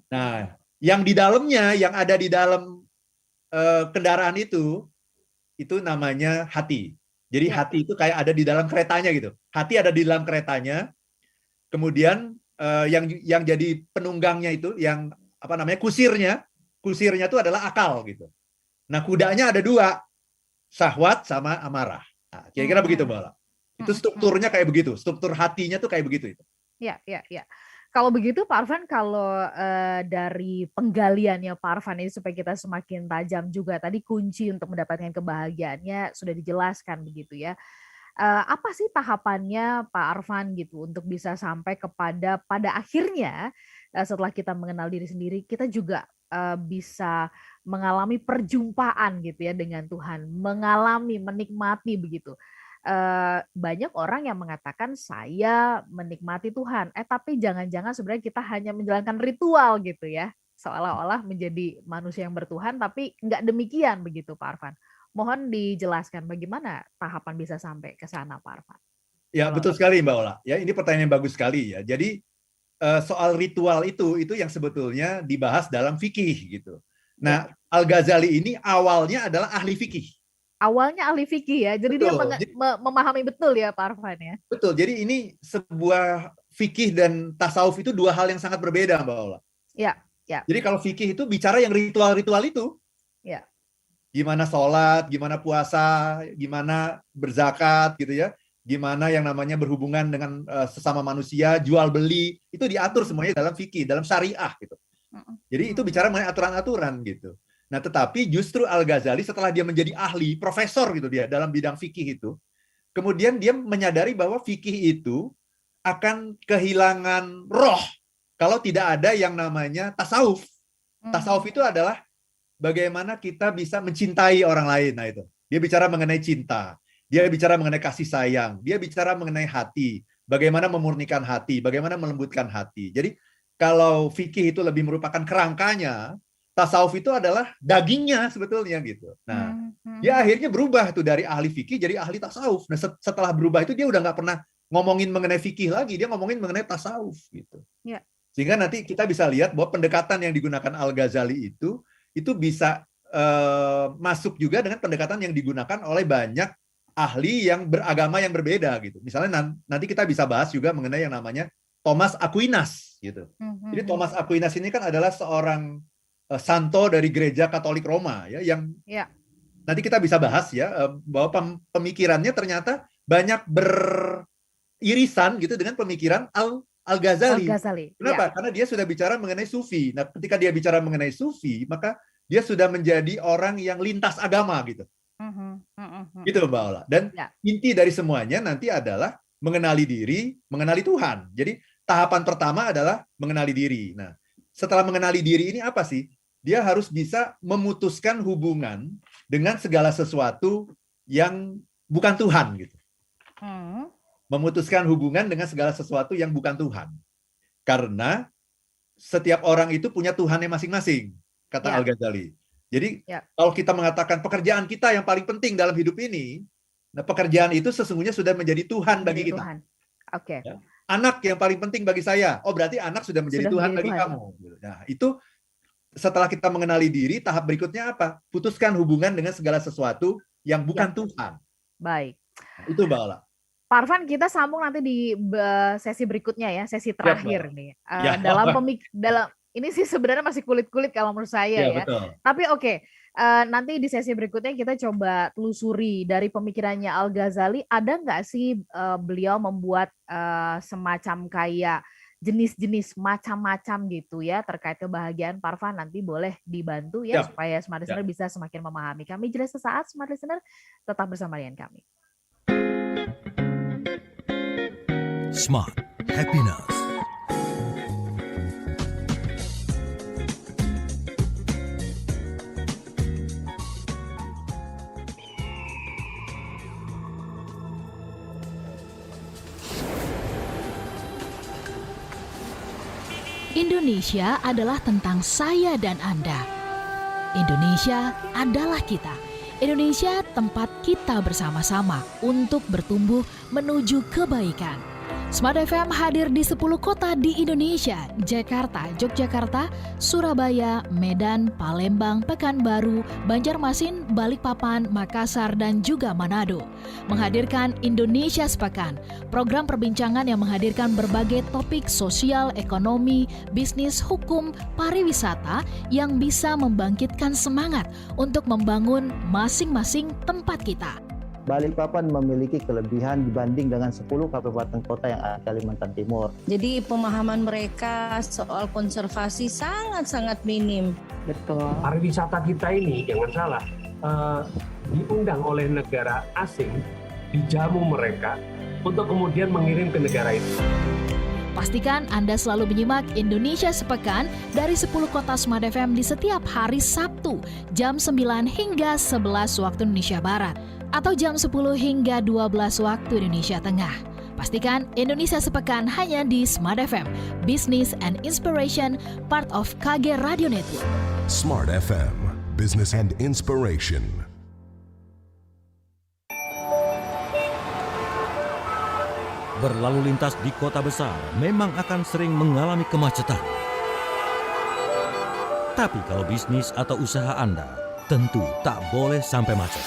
Nah, yang di dalamnya, yang ada di dalam kendaraan itu namanya hati. Jadi hati itu kayak ada di dalam keretanya gitu. Hati ada di dalam keretanya. Kemudian yang jadi penunggangnya itu, yang apa namanya, kusirnya itu adalah akal gitu. Nah, kudanya ada 2, syahwat sama amarah. Nah, kira-kira begitu Mbak Ola. Itu strukturnya kayak begitu. Struktur hatinya tuh kayak begitu itu. Ya. Kalau begitu Pak Arfan, kalau dari penggaliannya Pak Arfan ini supaya kita semakin tajam juga, tadi kunci untuk mendapatkan kebahagiaannya sudah dijelaskan begitu ya. Apa sih tahapannya Pak Arfan gitu untuk bisa sampai kepada pada akhirnya setelah kita mengenal diri sendiri, kita juga bisa mengalami perjumpaan gitu ya dengan Tuhan, menikmati begitu. Banyak orang yang mengatakan saya menikmati Tuhan, tapi jangan-jangan sebenarnya kita hanya menjalankan ritual gitu ya, seolah-olah menjadi manusia yang bertuhan, tapi nggak demikian begitu Pak Arfan. Mohon dijelaskan bagaimana tahapan bisa sampai ke sana Pak Arfan. Ya, betul sekali Mbak Ola. Ya, ini pertanyaan yang bagus sekali ya. Jadi soal ritual itu yang sebetulnya dibahas dalam fikih gitu. Nah, Al-Ghazali ini awalnya adalah ahli fikih. Awalnya ahli fikih ya, jadi Betul. dia memahami betul ya Pak Arfan ya. Betul. Jadi ini sebuah fikih dan tasawuf itu dua hal yang sangat berbeda Mbak Ola. Ya. Jadi kalau fikih itu bicara yang ritual-ritual itu. Ya. Gimana sholat, gimana puasa, gimana berzakat gitu ya. Gimana yang namanya berhubungan dengan sesama manusia, jual beli, itu diatur semuanya dalam fikih, dalam syariah gitu. Jadi itu bicara mengenai aturan-aturan gitu. Nah, tetapi justru Al-Ghazali setelah dia menjadi ahli, profesor gitu dia dalam bidang fikih itu, kemudian dia menyadari bahwa fikih itu akan kehilangan roh kalau tidak ada yang namanya tasawuf. Tasawuf itu adalah bagaimana kita bisa mencintai orang lain. Nah itu, dia bicara mengenai cinta, dia bicara mengenai kasih sayang, dia bicara mengenai hati, bagaimana memurnikan hati, bagaimana melembutkan hati. Jadi kalau fikih itu lebih merupakan kerangkanya, tasawuf itu adalah dagingnya sebetulnya gitu. Nah, dia akhirnya berubah tuh dari ahli fikih jadi ahli tasawuf. Nah, setelah berubah itu dia udah nggak pernah ngomongin mengenai fikih lagi, dia ngomongin mengenai tasawuf gitu. Ya. Sehingga nanti kita bisa lihat bahwa pendekatan yang digunakan Al-Ghazali itu bisa masuk juga dengan pendekatan yang digunakan oleh banyak ahli yang beragama yang berbeda gitu. Misalnya nanti kita bisa bahas juga mengenai yang namanya Thomas Aquinas gitu. Jadi Thomas Aquinas ini kan adalah seorang santo dari gereja Katolik Roma ya yang nanti kita bisa bahas ya bahwa pemikirannya ternyata banyak beririsan gitu dengan pemikiran Al-Ghazali. Kenapa? Karena dia sudah bicara mengenai sufi. Nah, ketika dia bicara mengenai sufi, maka dia sudah menjadi orang yang lintas agama gitu. Gitu Mbak Ola. Dan inti dari semuanya nanti adalah mengenali diri, mengenali Tuhan. Jadi tahapan pertama adalah mengenali diri. Nah, setelah mengenali diri ini apa sih? Dia harus bisa memutuskan hubungan dengan segala sesuatu yang bukan Tuhan gitu. Memutuskan hubungan dengan segala sesuatu yang bukan Tuhan. Karena setiap orang itu punya Tuhannya masing-masing, kata Al-Ghazali. Jadi kalau kita mengatakan pekerjaan kita yang paling penting dalam hidup ini, nah pekerjaan itu sesungguhnya sudah menjadi Tuhan bagi kita. Oke. Ya. Anak yang paling penting bagi saya, oh berarti anak sudah menjadi Tuhan bagi kamu. Nah itu setelah kita mengenali diri, tahap berikutnya apa? Putuskan hubungan dengan segala sesuatu yang bukan Tuhan. Baik. Nah, itu Mbak Ola. Pak Arfan, kita sambung nanti di sesi berikutnya ya, sesi terakhir nih. Dalam ini sih sebenarnya masih kulit-kulit kalau menurut saya ya. Betul. Tapi oke, nanti di sesi berikutnya kita coba telusuri dari pemikirannya Al-Ghazali, ada nggak sih beliau membuat semacam kayak jenis-jenis macam-macam gitu ya terkait kebahagiaan. Pak Arfan nanti boleh dibantu ya supaya Smart Listener bisa semakin memahami. Kami jelas sesaat, Smart Listener tetap bersama dengan kami. Smart Happiness. Indonesia adalah tentang saya dan Anda. Indonesia adalah kita. Indonesia tempat kita bersama-sama untuk bertumbuh menuju kebaikan. Smart FM hadir di 10 kota di Indonesia, Jakarta, Yogyakarta, Surabaya, Medan, Palembang, Pekanbaru, Banjarmasin, Balikpapan, Makassar, dan juga Manado. Menghadirkan Indonesia Sepekan, program perbincangan yang menghadirkan berbagai topik sosial, ekonomi, bisnis, hukum, pariwisata yang bisa membangkitkan semangat untuk membangun masing-masing tempat kita. Balikpapan memiliki kelebihan dibanding dengan 10 kabupaten kota yang ada di Kalimantan Timur. Jadi pemahaman mereka soal konservasi sangat-sangat minim. Betul. Pariwisata kita ini, jangan salah, diundang oleh negara asing, dijamu mereka untuk kemudian mengirim ke negara itu. Pastikan Anda selalu menyimak Indonesia Sepekan dari 10 kota Smart FM di setiap hari Sabtu jam 9 hingga 11 waktu Indonesia Barat atau jam 10 hingga 12 waktu Indonesia Tengah. Pastikan Indonesia Sepekan hanya di Smart FM, Business and Inspiration, part of KG Radio Network. Smart FM, Business and Inspiration. Berlalu lintas di kota besar memang akan sering mengalami kemacetan. Tapi kalau bisnis atau usaha Anda, tentu tak boleh sampai macet.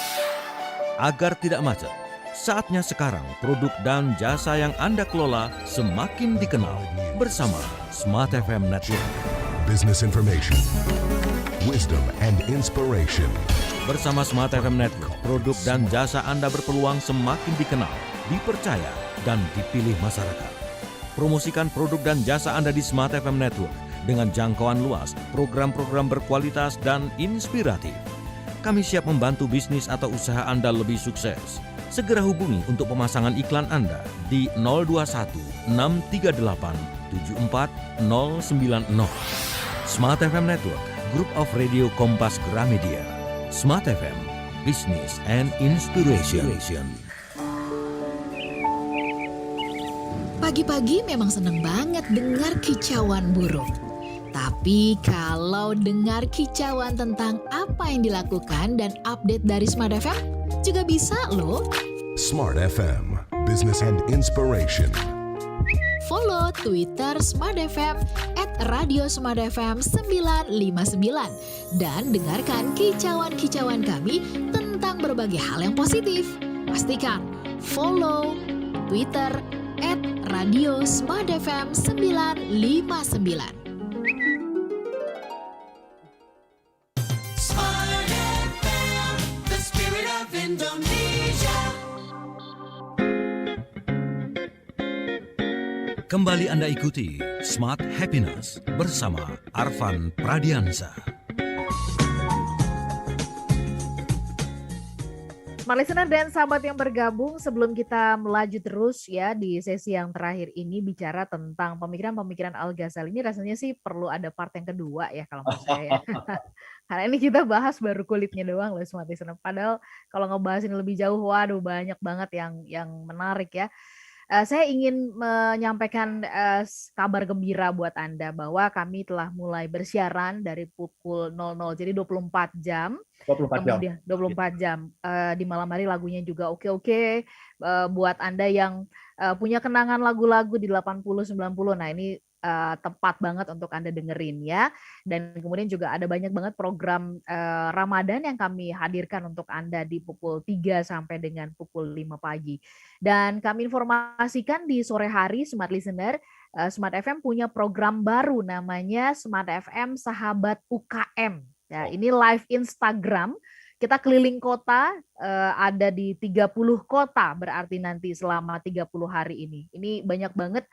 Agar tidak macet, saatnya sekarang produk dan jasa yang Anda kelola semakin dikenal bersama Smart FM Network. Business information, wisdom and inspiration. Bersama Smart FM Network, produk dan jasa Anda berpeluang semakin dikenal, dipercaya, dan dipilih masyarakat. Promosikan produk dan jasa Anda di Smart FM Network dengan jangkauan luas, program-program berkualitas dan inspiratif. Kami siap membantu bisnis atau usaha Anda lebih sukses. Segera hubungi untuk pemasangan iklan Anda di 021 638 74090. Smart FM Network, Group of Radio Kompas Gramedia. Smart FM, Business and Inspiration. Pagi-pagi memang seneng banget dengar kicauan burung. Tapi kalau dengar kicauan tentang apa yang dilakukan dan update dari Smart FM, juga bisa loh. Smart FM, Business and Inspiration. Follow Twitter Smart FM @radiosmartfm959 dan dengarkan kicauan-kicauan kami tentang berbagai hal yang positif. Pastikan follow Twitter @radiosmartfm959. Smart FM, the spirit of Indonesia. Kembali Anda ikuti Smart Happiness bersama Arfan Pradiansa. Smart Listener dan sahabat yang bergabung, sebelum kita melaju terus ya di sesi yang terakhir ini bicara tentang pemikiran-pemikiran Al-Ghazali, ini rasanya sih perlu ada part yang kedua ya kalau menurut saya. Karena ini kita bahas baru kulitnya doang loh Smart Listener. Padahal kalau ngebahas ini lebih jauh, waduh banyak banget yang menarik ya. Saya ingin menyampaikan kabar gembira buat Anda bahwa kami telah mulai bersiaran dari pukul 00, jadi 24 jam. 24 jam. Kemudian 24 jam. Di malam hari lagunya juga oke-oke. Buat Anda yang punya kenangan lagu-lagu di 80, 90, nah ini tepat banget untuk Anda dengerin ya. Dan kemudian juga ada banyak banget program Ramadan yang kami hadirkan untuk Anda di pukul 3 sampai dengan pukul 5 pagi. Dan kami informasikan di sore hari Smart Listener, Smart FM punya program baru namanya Smart FM Sahabat UKM. Ya, ini live Instagram. Kita keliling kota, ada di 30 kota berarti nanti selama 30 hari ini. Ini banyak banget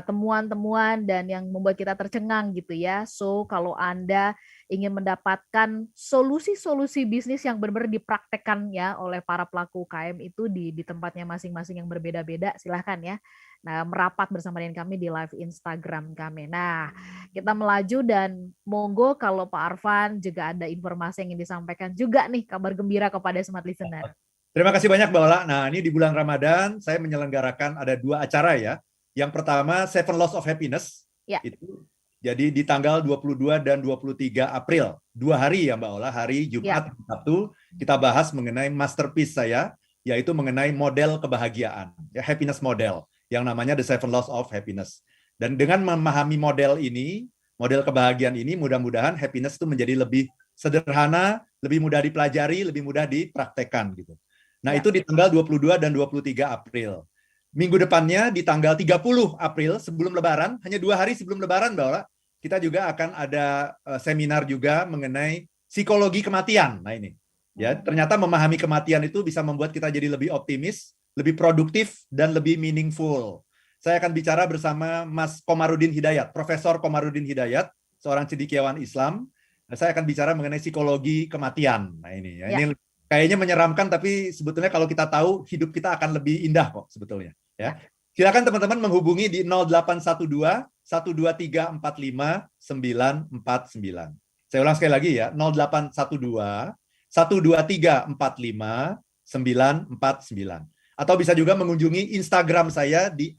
temuan-temuan dan yang membuat kita tercengang gitu ya. So kalau Anda ingin mendapatkan solusi-solusi bisnis yang benar-benar dipraktekkan ya oleh para pelaku UKM itu di tempatnya masing-masing yang berbeda-beda, silahkan ya. Nah, merapat bersama dengan kami di live Instagram kami. Nah, kita melaju dan monggo kalau Pak Arfan juga ada informasi yang ingin disampaikan juga nih, kabar gembira kepada Smart Listener. Terima kasih banyak Mbak Ola. Nah, ini di bulan Ramadan saya menyelenggarakan ada 2 acara ya. Yang pertama 7 Laws of Happiness. Ya. Itu jadi di tanggal 22 dan 23 April. 2 hari ya Mbak Ola, hari Jumat dan Sabtu kita bahas mengenai masterpiece saya, yaitu mengenai model kebahagiaan, ya, happiness model yang namanya The 7 Laws of Happiness. Dan dengan memahami model ini, model kebahagiaan ini, mudah-mudahan happiness itu menjadi lebih sederhana, lebih mudah dipelajari, lebih mudah dipraktekkan gitu. Nah, itu di tanggal 22 dan 23 April. Minggu depannya di tanggal 30 April sebelum Lebaran, hanya 2 hari sebelum Lebaran, Mbak Ola, kita juga akan ada seminar juga mengenai psikologi kematian. Nah ini, Ya, ternyata memahami kematian itu bisa membuat kita jadi lebih optimis, lebih produktif, dan lebih meaningful. Saya akan bicara bersama Mas Komarudin Hidayat, Profesor Komarudin Hidayat, seorang cendekiawan Islam. Saya akan bicara mengenai psikologi kematian. Nah ini, ya. Ini kayaknya menyeramkan, tapi sebetulnya kalau kita tahu, hidup kita akan lebih indah kok sebetulnya. Ya. Silakan teman-teman menghubungi di 0812 123 45 949. Saya ulang sekali lagi ya, 0812 123 45 949. Atau bisa juga mengunjungi Instagram saya di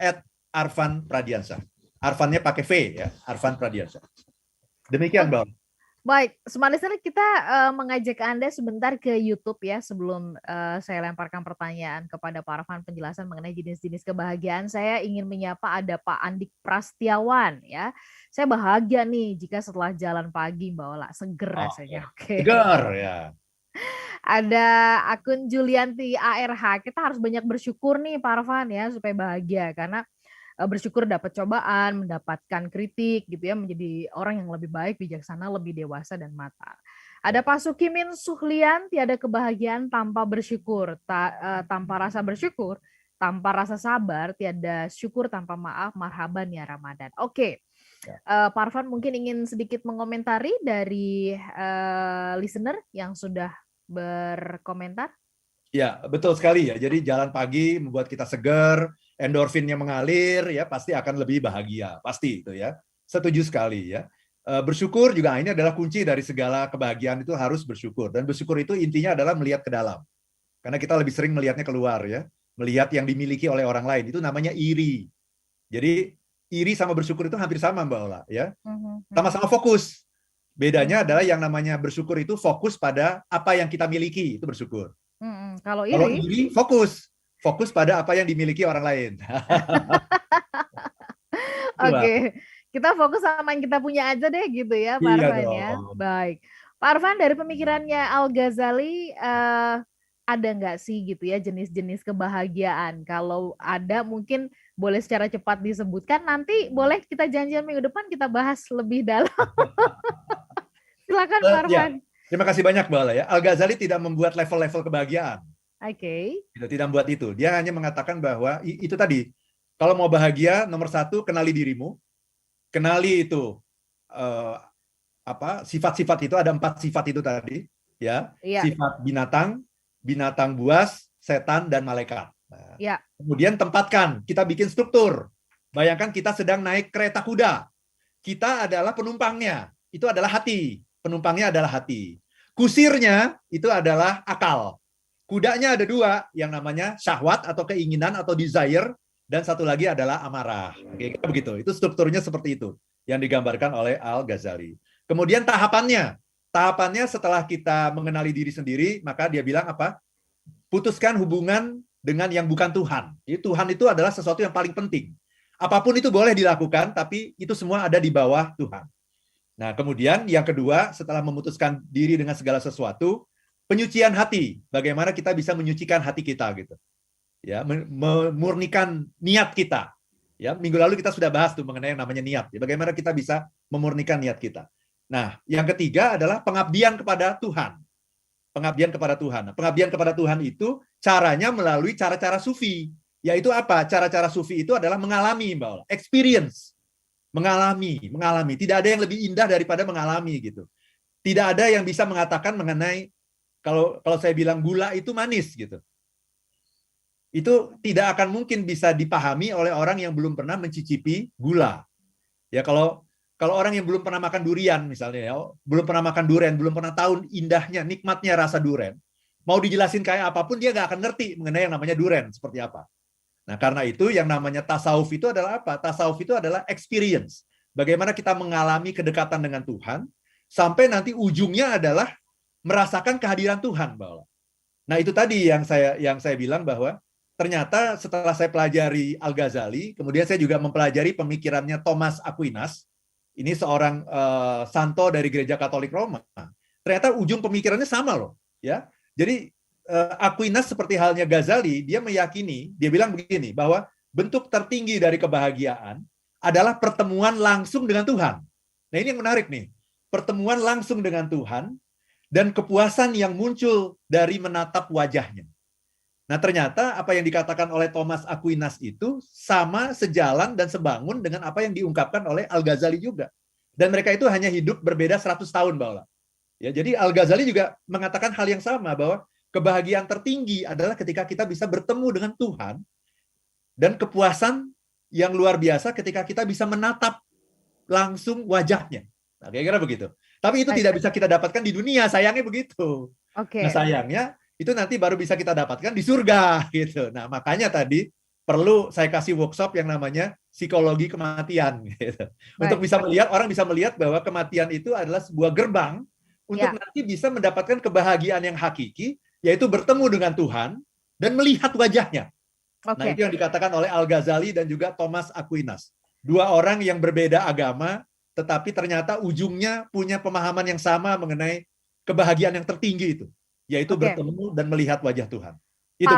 @arfanpradiansyah. Arfannya pakai V ya, Arfan Pradiansyah. Demikian, Bang. Baik, Smart Listener, kita mengajak Anda sebentar ke YouTube ya sebelum saya lemparkan pertanyaan kepada Pak Arfan penjelasan mengenai jenis-jenis kebahagiaan. Saya ingin menyapa ada Pak Andik Prastiawan ya. Saya bahagia nih jika setelah jalan pagi Mbak Ola, seger rasanya. Oke. Seger ya. Ada akun Julianti ARH. Kita harus banyak bersyukur nih Pak Arfan ya supaya bahagia, karena bersyukur dapat cobaan, mendapatkan kritik gitu ya, menjadi orang yang lebih baik, bijaksana, lebih dewasa dan matang. Ada Pak Sukimin Suhlian, tiada kebahagiaan tanpa bersyukur, tanpa rasa bersyukur, tanpa rasa sabar, tiada syukur tanpa maaf, marhaban ya Ramadan. Oke. Pak Arfan mungkin ingin sedikit mengomentari dari listener yang sudah berkomentar. Ya, betul sekali ya. Jadi jalan pagi membuat kita segar, endorfinnya mengalir, ya pasti akan lebih bahagia, pasti itu ya. Setuju sekali ya. Bersyukur juga ini adalah kunci dari segala kebahagiaan, itu harus bersyukur. Dan bersyukur itu intinya adalah melihat ke dalam. Karena kita lebih sering melihatnya keluar ya. Melihat yang dimiliki oleh orang lain, itu namanya iri. Jadi iri sama bersyukur itu hampir sama Mbak Ola ya. Sama-sama fokus. Bedanya adalah yang namanya bersyukur itu fokus pada apa yang kita miliki, itu bersyukur. Kalau Kalau iri, iri fokus pada apa yang dimiliki orang lain. Oke, kita fokus sama yang kita punya aja deh gitu ya Pak Iya Arfan dong. ya. Baik, Pak Arfan, dari pemikirannya Al Ghazali ada nggak sih gitu ya jenis-jenis kebahagiaan? Kalau ada mungkin boleh secara cepat disebutkan. Nanti boleh kita janjian minggu depan kita bahas lebih dalam. Silakan Pak Arfan. Ya. Terima kasih banyak Mbak Ola ya. Al Ghazali tidak membuat level-level kebahagiaan. Oke. Tidak membuat itu. Dia hanya mengatakan bahwa itu tadi. Kalau mau bahagia, nomor satu kenali dirimu. Kenali itu sifat-sifat itu, ada 4 sifat itu tadi ya. Iya. Sifat binatang, binatang buas, setan dan malaikat. Nah, Ya. kemudian tempatkan, kita bikin struktur. Bayangkan kita sedang naik kereta kuda. Kita adalah penumpangnya. Itu adalah hati. Penumpangnya adalah hati. Kusirnya itu adalah akal. Kudanya ada 2, yang namanya syahwat atau keinginan atau desire, dan satu lagi adalah amarah. Oke, begitu. Itu strukturnya seperti itu yang digambarkan oleh Al Ghazali. Kemudian tahapannya setelah kita mengenali diri sendiri, maka dia bilang apa? Putuskan hubungan dengan yang bukan Tuhan. Jadi Tuhan itu adalah sesuatu yang paling penting. Apapun itu boleh dilakukan, tapi itu semua ada di bawah Tuhan. Nah, kemudian yang kedua, setelah memutuskan diri dengan segala sesuatu, penyucian hati. Bagaimana kita bisa menyucikan hati kita gitu. Ya, memurnikan niat kita. Ya, minggu lalu kita sudah bahas tuh mengenai yang namanya niat. Ya, bagaimana kita bisa memurnikan niat kita. Nah, yang ketiga adalah pengabdian kepada Tuhan. Pengabdian kepada Tuhan. Nah, pengabdian kepada Tuhan itu caranya melalui cara-cara sufi. Yaitu apa? Cara-cara sufi itu adalah mengalami, Mbak Ola. Experience. Mengalami. Tidak ada yang lebih indah daripada mengalami gitu. Tidak ada yang bisa mengatakan mengenai kalau saya bilang gula itu manis gitu. Itu tidak akan mungkin bisa dipahami oleh orang yang belum pernah mencicipi gula. Ya kalau orang yang belum pernah makan durian misalnya ya, belum pernah makan durian, belum pernah tahu indahnya, nikmatnya rasa durian. Mau dijelasin kayak apapun dia nggak akan ngerti mengenai yang namanya durian seperti apa. Nah, karena itu yang namanya tasawuf itu adalah apa? Tasawuf itu adalah experience. Bagaimana kita mengalami kedekatan dengan Tuhan sampai nanti ujungnya adalah merasakan kehadiran Tuhan, Mbak Ola. Nah, itu tadi yang saya bilang bahwa ternyata setelah saya pelajari Al Ghazali, kemudian saya juga mempelajari pemikirannya Thomas Aquinas. Ini seorang santo dari Gereja Katolik Roma. Ternyata ujung pemikirannya sama loh, ya. Jadi Aquinas seperti halnya Ghazali, dia meyakini, dia bilang begini, bahwa bentuk tertinggi dari kebahagiaan adalah pertemuan langsung dengan Tuhan. Nah, ini yang menarik nih. Pertemuan langsung dengan Tuhan dan kepuasan yang muncul dari menatap wajahnya. Nah, ternyata apa yang dikatakan oleh Thomas Aquinas itu sama sejalan dan sebangun dengan apa yang diungkapkan oleh Al-Ghazali juga. Dan mereka itu hanya hidup berbeda 100 tahun, Mbak Ola. Ya, jadi Al-Ghazali juga mengatakan hal yang sama, bahwa kebahagiaan tertinggi adalah ketika kita bisa bertemu dengan Tuhan, dan kepuasan yang luar biasa ketika kita bisa menatap langsung wajahnya. Nah, kira-kira begitu. Tapi itu tidak bisa kita dapatkan di dunia, sayangnya begitu. Nah, sayangnya itu nanti baru bisa kita dapatkan di surga gitu. Nah, makanya tadi perlu saya kasih workshop yang namanya psikologi kematian gitu. Untuk bisa melihat, orang bisa melihat bahwa kematian itu adalah sebuah gerbang untuk nanti bisa mendapatkan kebahagiaan yang hakiki, yaitu bertemu dengan Tuhan dan melihat wajahnya. Nah, itu yang dikatakan oleh Al-Ghazali dan juga Thomas Aquinas. Dua orang yang berbeda agama, tetapi ternyata ujungnya punya pemahaman yang sama mengenai kebahagiaan yang tertinggi itu, yaitu bertemu dan melihat wajah Tuhan. Itu,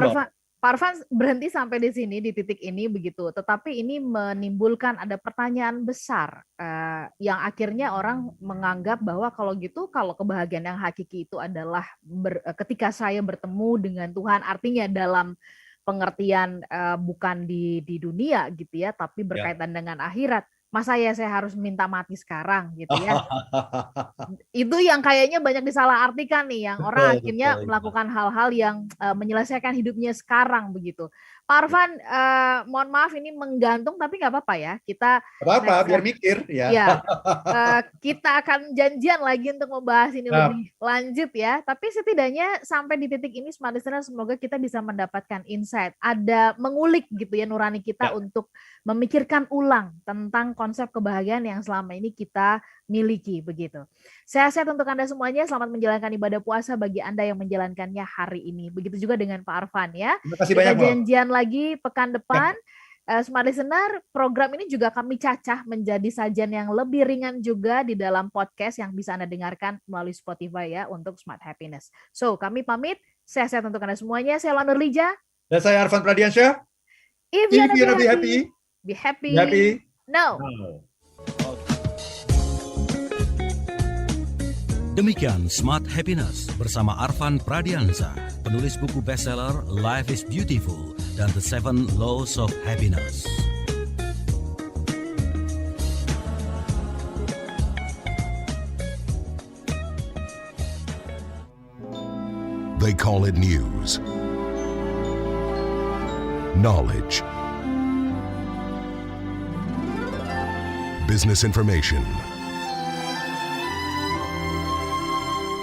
Pak Arfan berhenti sampai di sini, di titik ini begitu. Tetapi ini menimbulkan ada pertanyaan besar yang akhirnya orang menganggap bahwa kalau gitu, kalau kebahagiaan yang hakiki itu adalah ketika saya bertemu dengan Tuhan, artinya dalam pengertian bukan di dunia gitu ya, tapi berkaitan dengan akhirat. Masa ya saya harus minta mati sekarang gitu ya. Itu yang kayaknya banyak disalahartikan nih, yang orang akhirnya melakukan hal-hal yang menyelesaikan hidupnya sekarang begitu. Pak Arfan, mohon maaf ini menggantung, tapi nggak apa-apa ya. Kita biar mikir ya. Kita akan janjian lagi untuk membahas ini lebih lanjut ya. Tapi setidaknya sampai di titik ini, Smart Listener, semoga kita bisa mendapatkan insight, ada mengulik gitu ya nurani kita untuk memikirkan ulang tentang konsep kebahagiaan yang selama ini kita miliki begitu. Sehat-sehat untuk Anda semuanya, selamat menjalankan ibadah puasa bagi Anda yang menjalankannya hari ini. Begitu juga dengan Pak Arfan ya. Terima kasih kita banyak, janjian lagi pekan depan. Smart Listener, program ini juga kami cacah menjadi sajian yang lebih ringan juga di dalam podcast yang bisa Anda dengarkan melalui Spotify ya untuk Smart Happiness. So, kami pamit. Sehat-sehat untuk Anda semuanya. Saya Lana Nurlija. Dan saya Arfan Pradiansyah. If you wanna be happy, be happy. No. Demikian Smart Happiness bersama Arfan Pradiansyah, penulis buku bestseller Life is Beautiful dan The 7 Laws of Happiness. They call it news, knowledge, business information,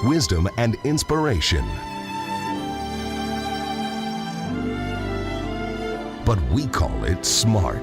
wisdom and inspiration. But we call it smart.